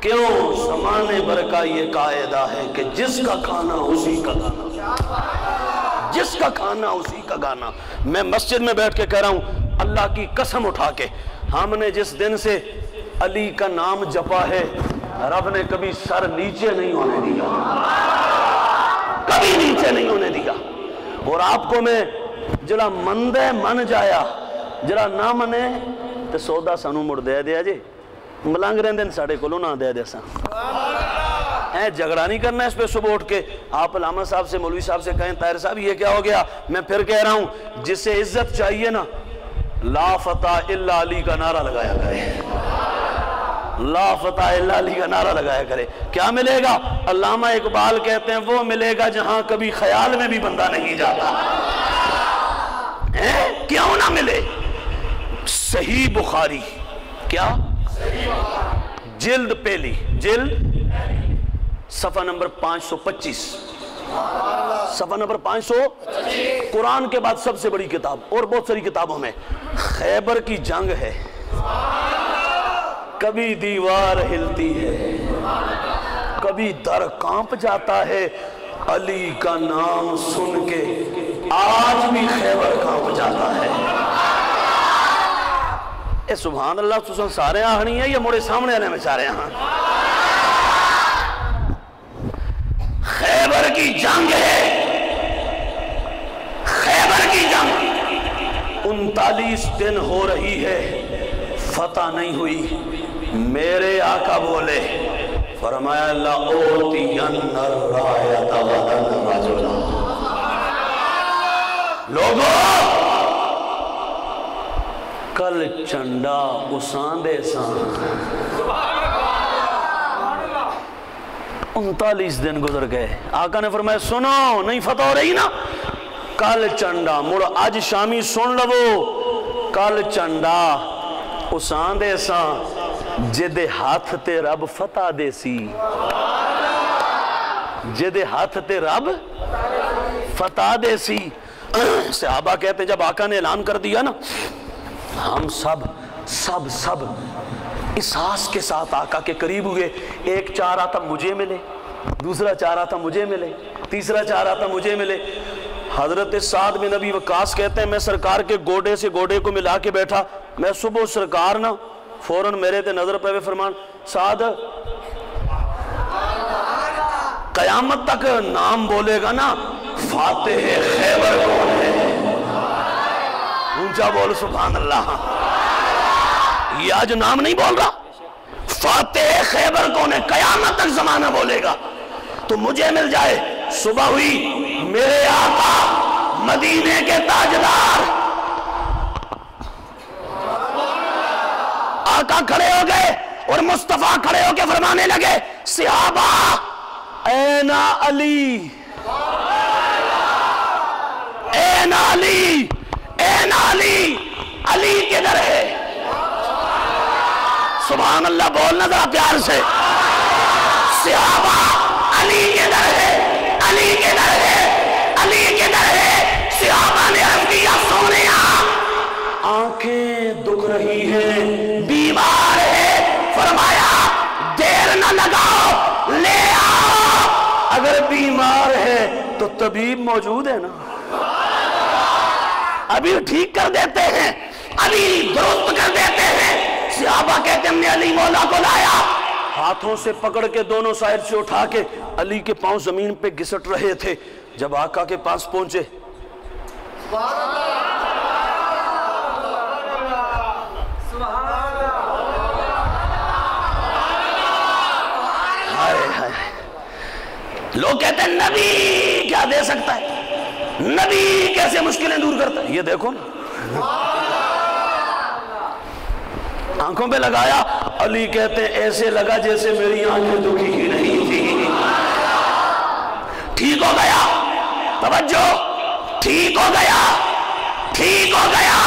کیوں؟ زمانے بھر کا یہ قاعدہ ہے کہ جس کا کھانا اسی کا گانا, جس کا کھانا اسی کا گانا. میں مسجد میں بیٹھ کے کہہ رہا ہوں, اللہ کی قسم اٹھا کے, ہم نے جس دن سے علی کا نام جپا ہے, رب نے کبھی سر نیچے نہیں ہونے دیا, کبھی نیچے نہیں ہونے دیا. اور آپ کو میں جڑا مندے من جایا, جڑا نہ منے تے سودا سانو مڑ دے دیا جی, ملنگ رہن دن ساڑے کو لو نہ دے دیا سان. جھگڑا نہیں کرنا اس پہ صبح اٹھ کے. آپ علامہ صاحب سے, مولوی صاحب سے کہیں طاہر صاحب یہ کیا ہو گیا. میں پھر کہہ رہا ہوں, جسے عزت چاہیے نا, لا فتح الا علی کا نعرہ لگایا کرے, لا فتح الا علی کا نعرہ لگایا کرے. کیا ملے گا؟ علامہ اقبال کہتے ہیں وہ ملے گا جہاں کبھی خیال میں بھی بندہ نہیں جاتا. کیوں نہ ملے؟ صحیح بخاری, کیا جلد پہلی, جلد صفحہ نمبر 525, صفحہ نمبر 500. قرآن کے بعد سب سے بڑی کتاب, اور بہت ساری کتابوں میں خیبر کی جنگ ہے. کبھی دیوار ہلتی ہے, کبھی در کانپ جاتا ہے, علی کا نام سن کے آج بھی خیبر کانپ جاتا ہے. اے سبحان اللہ, تو سارے آہنی ہے یا موڑے سامنے آنے میں چارے آہاں. خیبر کی جنگ ہے, خیبر کی جنگ 39 دن ہو رہی ہے, فتح نہیں ہوئی. میرے آقا بولے, فرمایا لَأُوتِيَنَّ الرَّایَةَ غَدًا رَجُلًا. لوگوں کل چنڈا اساں دے سان. 39 دن گزر گئے. آقا نے فرمایا سنو, نہیں فتح ہو رہی نا, کل چنڈا مڑ آج شامی سن لو, کل چنڈا اساں دے سان جدے ہاتھ تے رب فتح دے سی، جدے ہاتھ تے رب فتح دے سی۔ صحابہ کہتے ہیں جب آقا نے اعلان کر دیا نا، ہم سب احساس کے ساتھ آقا کے قریب ہوئے۔ ایک چاہ رہا تھا مجھے ملے، دوسرا چاہ رہا تھا مجھے ملے، تیسرا چاہ رہا تھا مجھے ملے۔ حضرت سعد بن ابی وقاص کہتے ہیں میں سرکار کے گوڑے سے گوڑے کو ملا کے بیٹھا، میں صبح سرکار نا فوراً میرے تے نظر پہ فرمان سعد قیامت تک نام بولے گا نا فاتح خیبر کون ہے؟ اونچا بول سبحان اللہ۔ یہ آج نام نہیں بول رہا، فاتح خیبر کون ہے؟ قیامت تک زمانہ بولے گا تو مجھے مل جائے۔ صبح ہوئی، میرے آقا مدینے کے تاجدار آقا کھڑے ہو گئے اور مصطفیٰ کھڑے ہو کے فرمانے لگے صحابہ این علی، این علی، این علی، علی کدھر ہے؟ سبحان اللہ بولنا ذرا پیار سے، صحابہ علی کدھر ہے؟ علی کدھر ہے؟ علی کدھر ہے؟ صحابہ نے عرض کیا سونیا آنکھیں دکھ رہی ہیں، بیمار ہے۔ فرمایا دیر نہ لگاؤ، لے آؤ۔ اگر بیمار ہے تو طبیب موجود ہے نا، ابھی ٹھیک کر دیتے ہیں، ابھی درست کر دیتے ہیں۔ صحابہ کہتے ہیں ہم نے علی مولا کو لایا، ہاتھوں سے پکڑ کے دونوں سائر سے اٹھا کے علی کے پاؤں زمین پہ گھسٹ رہے تھے۔ جب آقا کے پاس پہنچے لوگ کہتے ہیں نبی کیا دے سکتا ہے، نبی کیسے مشکلیں دور کرتا ہے؟ یہ دیکھو نا، آنکھوں پہ لگایا، علی کہتے ہیں ایسے لگا جیسے میری آنکھیں دکھی ہی نہیں تھی۔ ٹھیک ہو گیا، توجہ، ٹھیک ہو گیا، ٹھیک ہو گیا،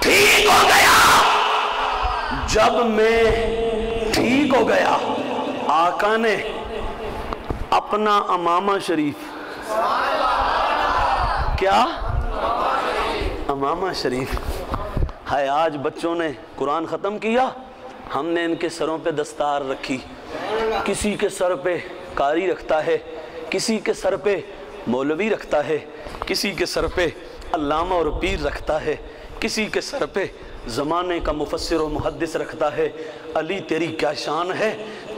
ٹھیک ہو گیا۔ جب میں ٹھیک ہو گیا، آقا نے اپنا امامہ شریف، کیا امامہ شریف ہے، آج بچوں نے قرآن ختم کیا، ہم نے ان کے سروں پہ دستار رکھی، کسی کے سر پہ قاری رکھتا ہے، کسی کے سر پہ مولوی رکھتا ہے، کسی کے سر پہ علامہ اور پیر رکھتا ہے، کسی کے سر پہ زمانے کا مفسر و محدث رکھتا ہے۔ علی تیری کیا شان ہے،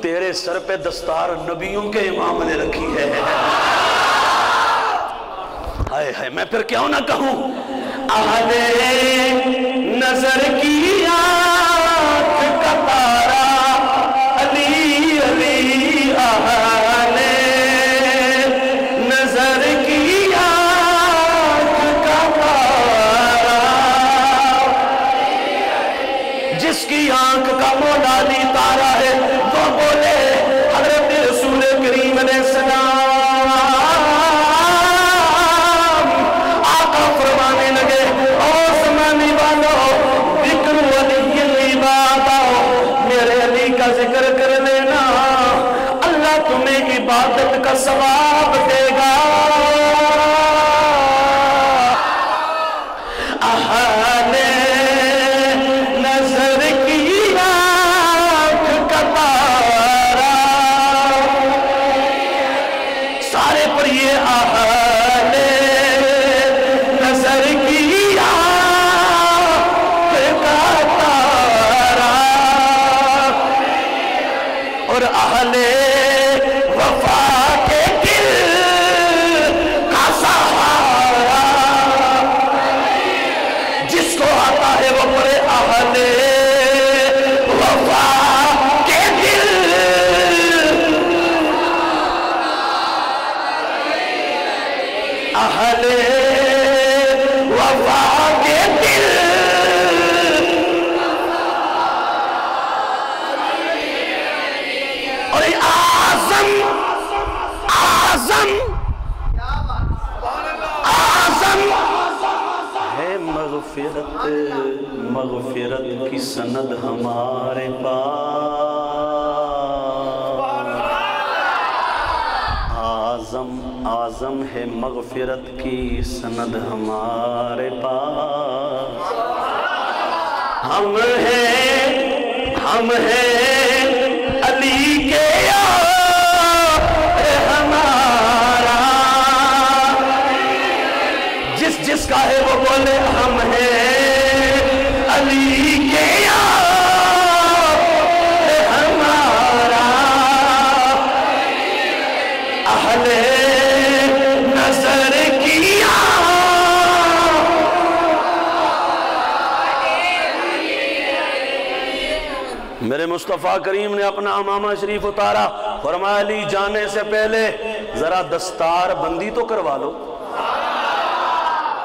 تیرے سر پہ دستار نبیوں کے امام نے رکھی ہے۔ ہائے ہائے، میں پھر کیوں نہ کہوں اہل نظر کی آنکھ کا تارا علی علی، اہل نظر کی آنکھ کا تارا، جس کی آنکھ کا مولا علی تارا ہے، وہ بولے حضرت رسول کریم علیہ السلام۔ آقا فرمانے لگے او زمانے والو، ذکر علی العباد، میرے علی کا ذکر کر لینا، اللہ تمہیں عبادت کا ثواب دے گا۔ اہل نظر کی آنکھ کا تارا، سارے پڑھیے اہل نظر کی آنکھ کا تارا، اور اہل وفا کے دل کا سہارا، جس کو آتا ہے وہ پڑھے اہل وفا کے دل، اہل وفا کے دل، اور اعظم اعظم اعظم ہے مغفرت مغفرت کی سند ہمارے پاس، اعظم ہے مغفرت کی سند ہمارے پاس، ہم ہیں علی کے یار ہمارا، جس کا ہے وہ بولے ہم ہیں علی کے یار ہمارا، اہل نظر کیا میرے مصطفیٰ کریم نے اپنا امامہ شریف اتارا، فرمایا علی جانے سے پہلے ذرا دستار بندی تو کروا لو۔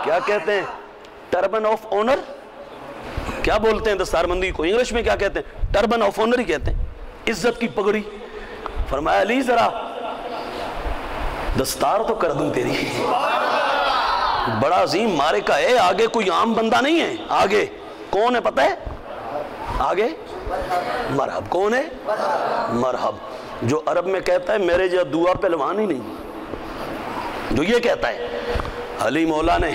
کیا کہتے ہیں؟ ٹربن آف آنر، کیا بولتے ہیں دستار بندی کو؟ انگلش میں کیا کہتے ہیں؟ ٹربن آف آنر ہی کہتے ہیں، عزت کی پگڑی۔ فرمایا علی ذرا دستار تو کر دوں تیری، بڑا عظیم مارکہ ہے، آگے کوئی عام بندہ نہیں ہے، آگے کون ہے پتہ ہے؟ آگے مرحب، کون ہے؟ مرحب، جو عرب میں کہتا ہے میرے جو دعا پہلوان ہی نہیں، جو یہ کہتا ہے۔ علی مولا نے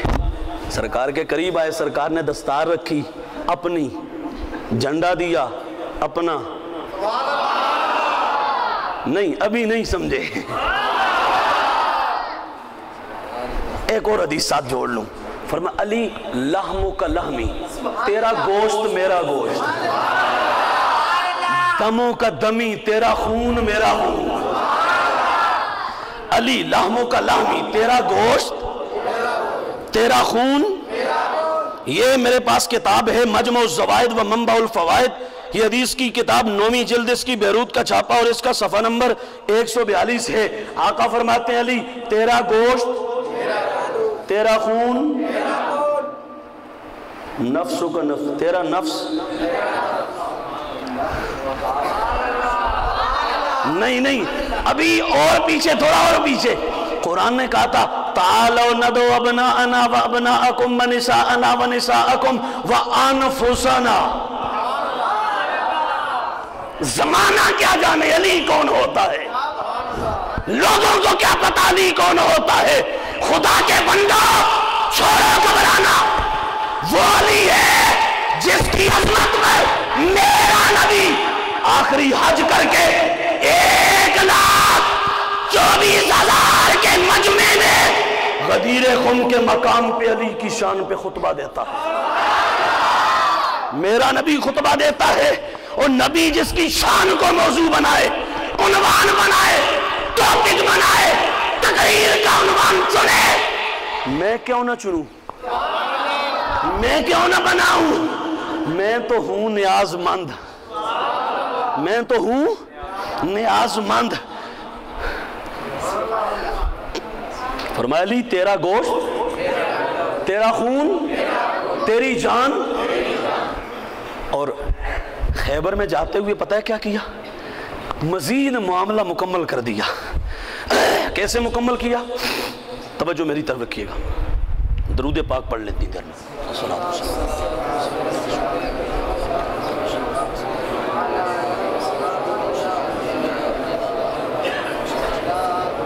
سرکار کے قریب آئے، سرکار نے دستار رکھی اپنی، جھنڈا دیا اپنا، نہیں ابھی نہیں سمجھے، ایک اور حدیث ساتھ جوڑ لوں۔ فرمایا علی لحمو کا لحمی، تیرا گوشت میرا گوشت، دموں کا دمی، تیرا خون میرا خون۔ علی لحموں کا لحمی، تیرا گوشت تیرا خون۔ یہ میرے پاس کتاب ہے مجمع الزوائد و منبع الفوائد، یہ حدیث کی کتاب 9ویں جلد، اس کی بیروت کا چھاپا اور اس کا صفحہ نمبر 142 ہے۔ آقا فرماتے ہیں علی تیرا گوشت تیرا خون، نفسوں کا نفس، تیرا نفس نہیں ابھی اور پیچھے، تھوڑا اور پیچھے۔ قرآن نے کہا تھا تعالوا ندعو ابناءنا وابناءکم ونساءنا ونساءکم وانفسنا۔ زمانہ کیا جانے علی کون ہوتا ہے، لوگوں کو کیا پتا علی کون ہوتا ہے۔ خدا کے بندہ چھوڑو گھبرانا، وہ علی ہے جس کی عظمت میں میرا نبی آخری حج کر کے 1,24,000 کے مجمع میں غدیر خم کے مقام پہ علی کی شان پہ خطبہ دیتا ہے۔ میرا نبی خطبہ دیتا ہے، اور نبی جس کی شان کو موضوع بنائے، عنوان بنائے، ٹاپک بنائے، تقریر کا عنوان چنے، میں کیوں نہ چنوں، میں کیوں نہ بناؤں؟ میں تو ہوں نیاز مند، میں تو ہوں نیاز مند۔ فرمایا علی تیرا گوشت تیرا خون تیری جان۔ اور خیبر میں جاتے ہوئے پتہ ہے کیا کیا؟ مزید معاملہ مکمل کر دیا۔ کیسے مکمل کیا؟ توجہ میری طرف رکھیے گا، درود پاک پڑھ لیتی دیر میں۔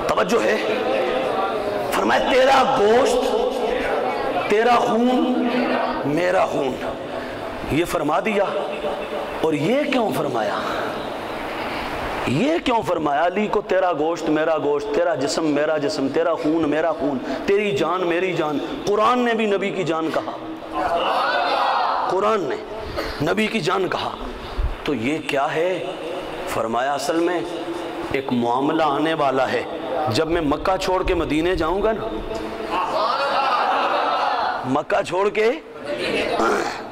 توجہ ہے، فرمایا تیرا گوشت تیرا خون میرا خون، یہ فرما دیا۔ اور یہ کیوں فرمایا؟ یہ کیوں فرمایا علی کو تیرا گوشت میرا گوشت، تیرا جسم میرا جسم، تیرا خون میرا خون، تیری جان میری جان؟ قرآن نے بھی نبی کی جان کہا، قرآن نے نبی کی جان کہا۔ تو یہ کیا ہے؟ فرمایا اصل میں ایک معاملہ آنے والا ہے، جب میں مکہ چھوڑ کے مدینے جاؤں گا نا، مکہ چھوڑ کے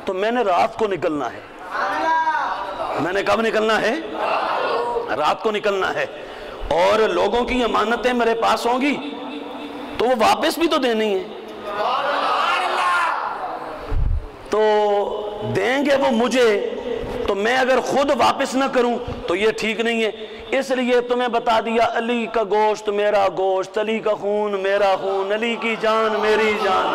تو میں نے رات کو نکلنا ہے۔ میں نے کب نکلنا ہے؟ رات کو نکلنا ہے، اور لوگوں کی امانتیں میرے پاس ہوں گی تو وہ واپس بھی تو دینی ہیں، تو دیں گے وہ مجھے، تو میں اگر خود واپس نہ کروں تو یہ ٹھیک نہیں ہے۔ اس لیے تمہیں بتا دیا علی کا گوشت میرا گوشت، علی کا خون میرا خون، علی کی جان میری جان۔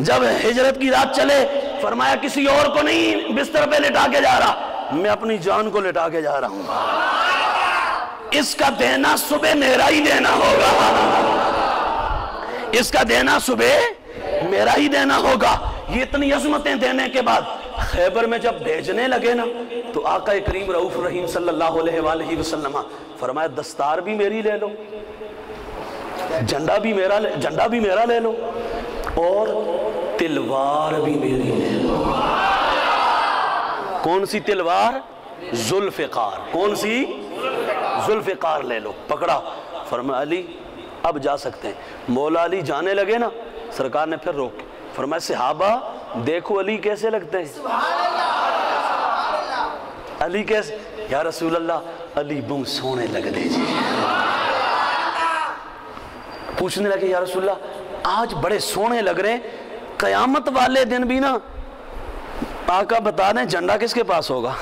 جب ہجرت کی رات چلے فرمایا کسی اور کو نہیں بستر پہ لٹا کے جا رہا، میں اپنی جان کو لٹا کے جا رہا ہوں، اس کا دینا صبح میرا ہی دینا ہوگا، اس کا دینا صبح میرا ہی دینا ہوگا۔ یہ اتنی عظمتیں دینے کے بعد خیبر میں جب بھیجنے لگے نا تو آقا کریم رؤوف رحیم صلی اللہ علیہ وآلہ وسلم فرمایا دستار بھی میری لے لو، جھنڈا بھی میرا لے لو، اور تلوار بھی میری لے لو۔ کون سی تلوار؟ ذوالفقار۔ کون سی؟ ذوالفقار لے لو۔ پکڑا، فرمایا علی اب جا سکتے ہیں۔ مولا علی جانے لگے نا، سرکار نے پھر روک، فرمایا صحابہ دیکھو علی کیسے لگتے ہیں؟ علی کیسے؟ یا رسول اللہ علی بہت سونے لگ دے جی۔ پوچھنے لگے یا رسول اللہ آج بڑے سونے لگ رہے ہیں، قیامت والے دن بھی نا آقا بتا دیں جھنڈا کس کے پاس ہوگا؟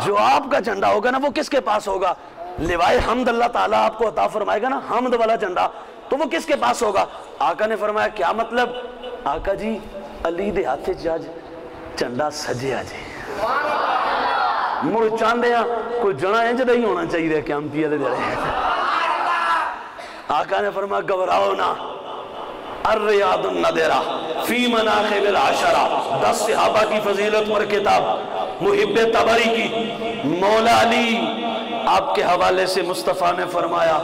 جو آپ کا جھنڈا ہوگا نا وہ کس کے پاس ہوگا؟ لوائے حمد اللہ تعالیٰ آپ کو عطا فرمائے گا نا، حمد والا جھنڈا، تو وہ کس کے پاس ہوگا؟ آقا نے فرمایا کیا مطلب؟ آقا جی علی دے ہاتھے جاج جھنڈا سجے آجے مڑ چاندے ہیں کوئی جنا انج نہیں ہونا چاہیے قیامتی والے دن۔ آقا نے فرمایا گھبراؤ نہ، الریاض النادرہ فی مناقب العشرہ، 10 صحابہ کی فضیلت پر کتاب محب طبری کی، مولا علی آپ کے حوالے سے مصطفیٰ نے فرمایا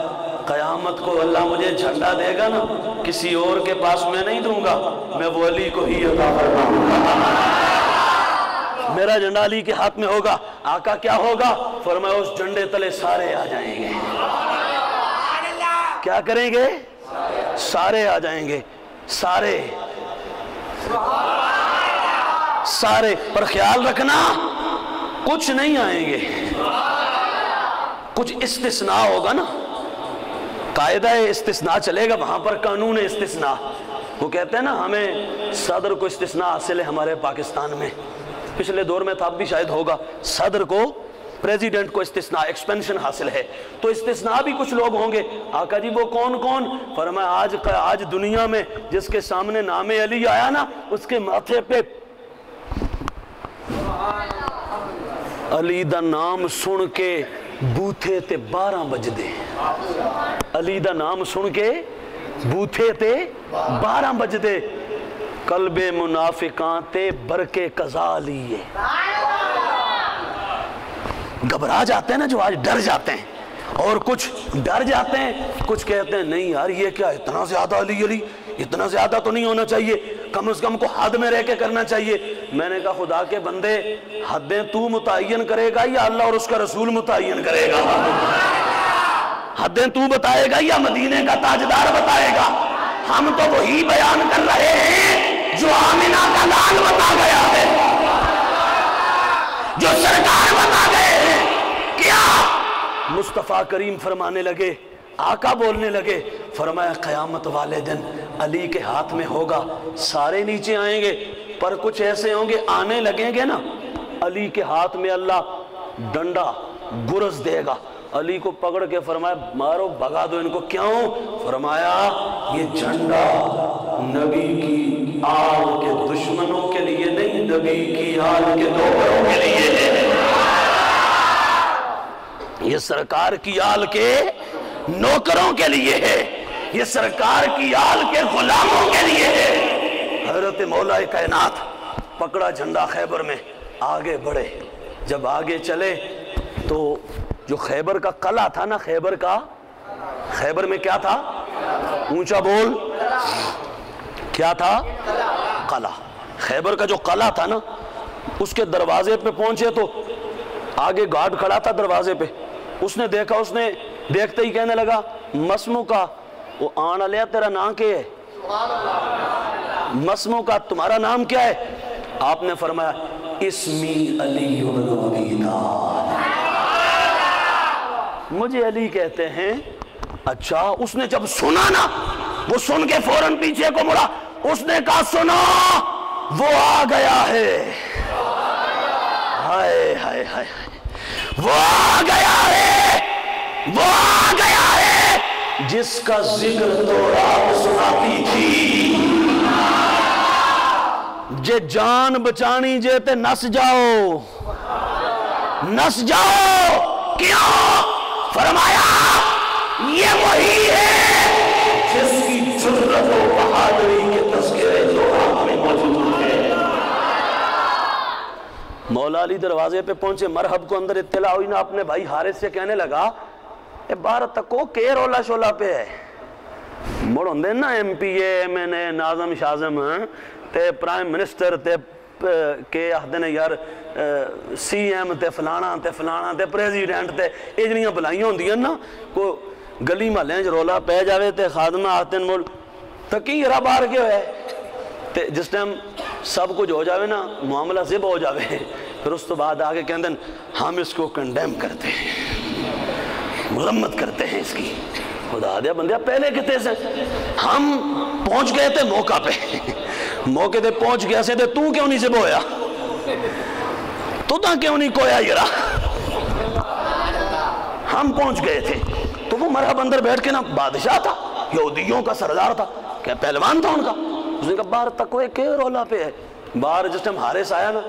قیامت کو اللہ مجھے جھنڈا دے گا نا کسی اور کے پاس میں نہیں دوں گا، میں وہ علی کو ہی عطا فرماؤں گا، میرا جھنڈا علی کے ہاتھ میں ہوگا۔ آقا کیا ہوگا؟ فرمایا اس جھنڈے تلے سارے آ جائیں گے۔ کیا کریں گے؟ سارے آ جائیں گے، سارے پر خیال رکھنا کچھ نہیں آئیں گے، کچھ استثناء ہوگا نا، قاعدہ استثناء چلے گا وہاں پر، قانون استثناء۔ وہ کہتے ہیں نا ہمیں صدر کو استثناء حاصل ہے ہمارے پاکستان میں، پچھلے دور میں تھا اب بھی شاید ہوگا، صدر کو پریزیڈنٹ کو استثناء ایکسپینشن حاصل ہے، تو استثناء بھی کچھ لوگ ہوں گے۔ آقا جی وہ کون کون؟ فرمایا آج دنیا میں جس کے سامنے نام علی آیا نا اس کے ماتھے پہ علی دا نام سن کے بوتھے تے 12 بجدے، علی دا نام سن کے بوتھے تے 12 بجدے، قلب منافقان تے برکے قضا لیے۔ گھبرا جاتے ہیں نا جو آج ڈر جاتے ہیں، اور کچھ ڈر جاتے ہیں، کچھ کہتے ہیں نہیں یار یہ کیا اتنا زیادہ علی اتنا زیادہ تو نہیں ہونا چاہیے، کم از کم کو حد میں رہ کے کرنا چاہیے۔ میں نے کہا خدا کے بندے حدیں تو متعین کرے گا یا اللہ اور اس کا رسول متعین کرے گا؟ حدیں تو بتائے گا یا مدینے کا تاجدار بتائے گا؟ ہم تو وہی بیان کر رہے ہیں جو آمنہ کا لال بتا گیا ہے، جو سرکار بتا گئے ہیں۔ کیا مصطفیٰ کریم فرمانے لگے، آقا بولنے لگے، فرمایا قیامت والے دن علی کے ہاتھ میں ہوگا، سارے نیچے آئیں گے پر کچھ ایسے ہوں گے آنے لگیں گے نا، علی کے ہاتھ میں اللہ ڈنڈا گرز دے گا، علی کو پکڑ کے فرمایا مارو بھگا دو ان کو۔ کیوں؟ فرمایا یہ جھنڈا نبی کی آل کے دشمنوں کے لیے نہیں، نبی کی آل کے نوکروں کے لیے ہے، یہ سرکار کی آل کے نوکروں کے لیے ہے، یہ سرکار کی آل کے غلاموں کے لیے ہے۔ حضرت مولا کائنات پکڑا جھنڈا خیبر میں، آگے بڑھے، جب آگے چلے تو جو خیبر کا قلعہ تھا نا، خیبر میں کیا تھا؟ اونچا بول، کیا تھا؟ قلعہ۔ خیبر کا جو قلعہ تھا نا اس کے دروازے پہ پہنچے تو آگے گارڈ کھڑا تھا دروازے پہ، اس نے دیکھا، اس نے دیکھتے ہی کہنے لگا مسمو کا وہ آن علیہ تیرا نام کیا ہے؟ مسمو کا تمہارا نام کیا ہے؟ آپ نے فرمایا اسمی علی بن ابی طالب، مجھے علی کہتے ہیں۔ اچھا، اس نے جب سنا نا، وہ سن کے فوراً پیچھے کو مڑا، اس نے کہا سنا وہ آ گیا ہے، ہائے ہائے ہائے، وہ آ گیا ہے، وہ آ گیا ہے جس کا ذکر تو رات سناتی تھی، جے جان بچانی جے تے نس جاؤ، نس جاؤ۔ کیوں؟ فرمایا یہ وہی ہے جس کی جرأت و بہادری کے تذکرے جو آپ میں موجود ہے۔ مولا علی دروازے پہ پہنچے، مرحب کو اندر اطلاع ہوئی نا، اپنے بھائی حارث سے کہنے لگا اے بار تکو کے رولا شولا پہ ہے؟ مڑ ہوندے نا M P A M N A ناظم شازم تے پرائم منسٹر تے کہ آخدے نے یار سی ایم تے فلانا تے پریزیڈنٹ تے یہ جنیاں بلائیاں ہوندیاں نا، کو گلی محلے رولا پہ جاوے تے خادمہ آتے ہیں مول تکی رب آر کے ہوئے تے جس ٹائم سب کچھ ہو جاوے نا، معاملہ زب ہو جاوے، پھر اس تو بعد آگے کہندے ہم اس کو کنڈیم کرتے ہیں، مذمت کرتے ہیں اس کی۔ خدا دیا بندیا پہلے کتے سے ہم پہنچ گئے تھے موقع پہ، موقع تے پہنچ گیا سے تو کیوں نہیں زب ہویا؟ تو تا کیوں نہیں کویا یرا؟ ہم پہنچ گئے تھے تو وہ مرحب اندر بیٹھ کے نا بادشاہ تھا، یہودیوں کا سردار تھا، کیا پہلوان تھا ان کا۔ اس نے کہا باہر تکوے کے رولا پہ ہے؟ باہر جس ٹائم حارث آیا نا،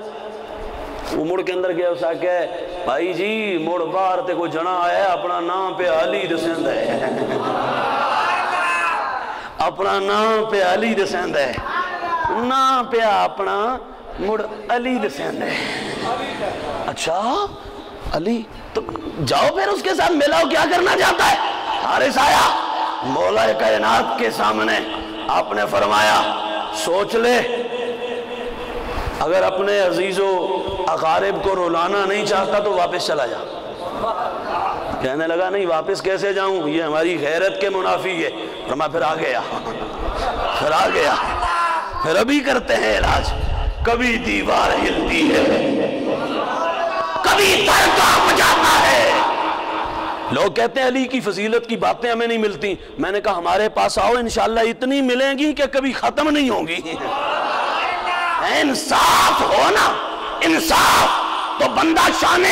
وہ مڑ کے اندر گیا، اس آ کہ بھائی جی مڑ باہر تے کوئی جنا آیا ہے، اپنا نام پہ علی دسند ہے، اپنا نام پہ علی دسند ہے، نام پہ اپنا مڑ علی دسند ہے۔ اچھا علی تو جاؤ پھر اس کے ساتھ ملاؤ، کیا کرنا چاہتا ہے؟ حارث آیا مولا کائنات کے سامنے، آپ نے فرمایا سوچ لے، اگر اپنے عزیز و اقارب کو رولانا نہیں چاہتا تو واپس چلا جا۔ کہنے لگا نہیں واپس کیسے جاؤں، یہ ہماری غیرت کے منافی ہے۔ فرمایا پھر آ گیا، پھر آ گیا، پھر ابھی کرتے ہیں علاج۔ کبھی دیوار ہلتی ہے، کبھی در کانپ جاتا ہے۔ لوگ کہتے ہیں علی کی فضیلت کی باتیں ہمیں نہیں ملتی، میں نے کہا ہمارے پاس آؤ، انشاءاللہ اتنی ملیں گی کہ کبھی ختم نہیں ہوں گی۔ انصاف ہو نا، انصاف تو بندہ شان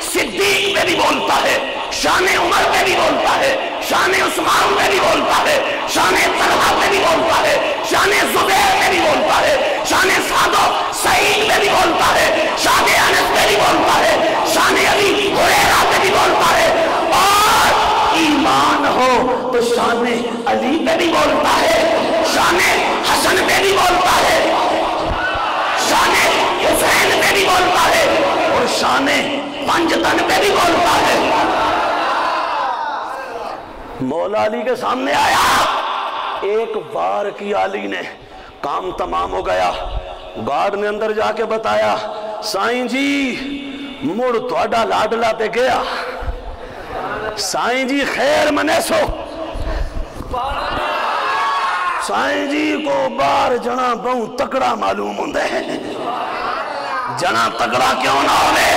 صدیق پہ بھی بولتا ہے، شان عمر پہ بھی بولتا ہے، شان عثمان پہ بھی بولتا ہے، شان طلحہ پہ بھی بولتا ہے، شان زبیر پہ بھی بولتا ہے، شان سعد و سعید پہ بھی بولتا ہے، شان انس پہ بھی بولتا ہے، شان ابی ہریرہ پہ بھی بولتا ہے، اور ایمان ہو تو شان علی پہ بھی بولتا ہے، شان حسن پہ بھی بولتا ہے، شان حسین پہ بھی بولتا ہے، اور شان پنجتن پہ بھی بولتا ہے۔ مولا علی کے سامنے آیا، ایک بار کی علی نے کام تمام ہو گیا۔ گارڈ نے اندر جا کے بتایا سائیں جی مڑ تھوڑا لاڈلا تے گیا، سائیں جی خیر منے سو، سائیں جی کو بار جنا بہت تکڑا معلوم ہوندے ہیں۔ جنا تکڑا کیوں نہ ہوئے؟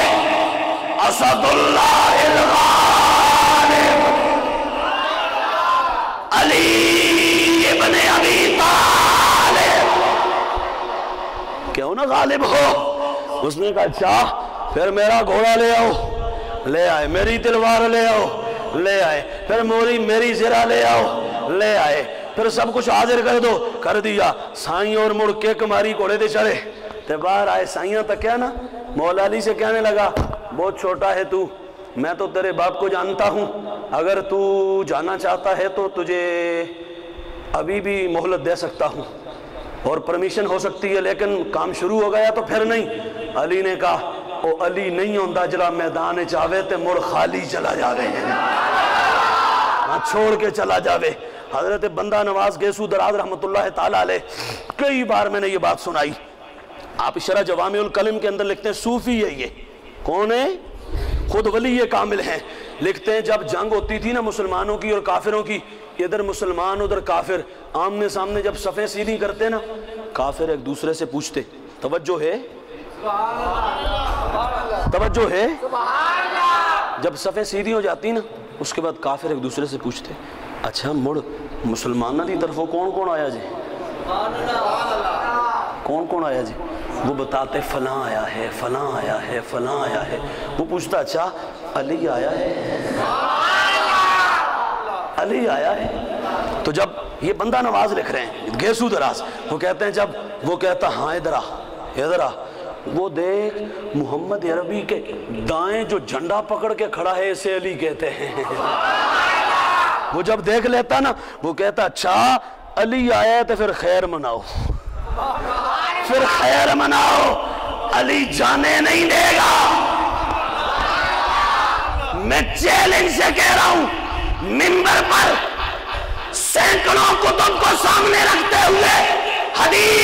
اسد اللہ الغالب علی ابن ابی طالب کیوں نہ غالب ہو؟ اس نے کہا اچھا پھر میرا گھوڑا لے آؤ، لے آئے، میری تلوار لے آؤ، لے آئے، پھر میری زرہ لے آؤ، لے آئے، پھر سب کچھ حاضر کر دو، کر دیا۔ سائیں اور مڑ کے کماری گھوڑے دے چڑھے تے باہر آئے، سائیاں تک کیا نا، مولا علی سے کہنے لگا بہت چھوٹا ہے تو، میں تو تیرے باپ کو جانتا ہوں، اگر تو جانا چاہتا ہے تو تجھے ابھی بھی مہلت دے سکتا ہوں اور پرمیشن ہو سکتی ہے، لیکن کام شروع ہو گیا تو پھر نہیں۔ علی نے کہا او علی نہیں ہوندہ جرا میدان چاہوے تے مڑ خالی چلا جاوے، چھوڑ کے چلا جاوے۔ حضرت بندہ نواز گیسو دراز رحمت اللہ تعالیٰ علیہ کئی بار میں نے یہ بات سنائی، آپ شرح جوامع الکلم کے اندر لکھتے ہیں صوفی ہے، یہ کون ہے؟ خود ولی کامل ہیں، لکھتے ہیں جب جنگ ہوتی تھی نا مسلمانوں کی اور کافروں کی، ادھر مسلمان ادھر کافر، آمنے سامنے جب صفیں سیدھی کرتے نا، کافر ایک دوسرے سے پوچھتے توجہ ہے؟ توجہ ہے؟ جب صفیں سیدھی ہو جاتی نا اس کے بعد کافر ایک دوسرے سے پوچھتے اچھا مڑ مسلمانہ دی طرفوں کون کون آیا جی؟ کون کون آیا جی؟ وہ بتاتے فلاں آیا ہے، فلاں آیا ہے، فلاں آیا ہے۔ وہ پوچھتا اچھا علی آیا ہے؟ علی آیا ہے؟ تو جب یہ بندہ نواز لکھ رہے ہیں گیسو دراز، وہ کہتے ہیں جب وہ کہتا ہاں ادھر آ، ادھر آ، وہ دیکھ محمد عربی کے دائیں جو جھنڈا پکڑ کے کھڑا ہے اسے علی کہتے ہیں۔ وہ جب دیکھ لیتا نا وہ کہتا اچھا علی آیا تو پھر خیر مناؤ، پھر خیر مناؤ، علی جانے نہیں دے گا۔ میں چیلنج سے کہہ رہا ہوں، ممبر پر سینکڑوں کتب کو سامنے رکھتے ہوئے حدیث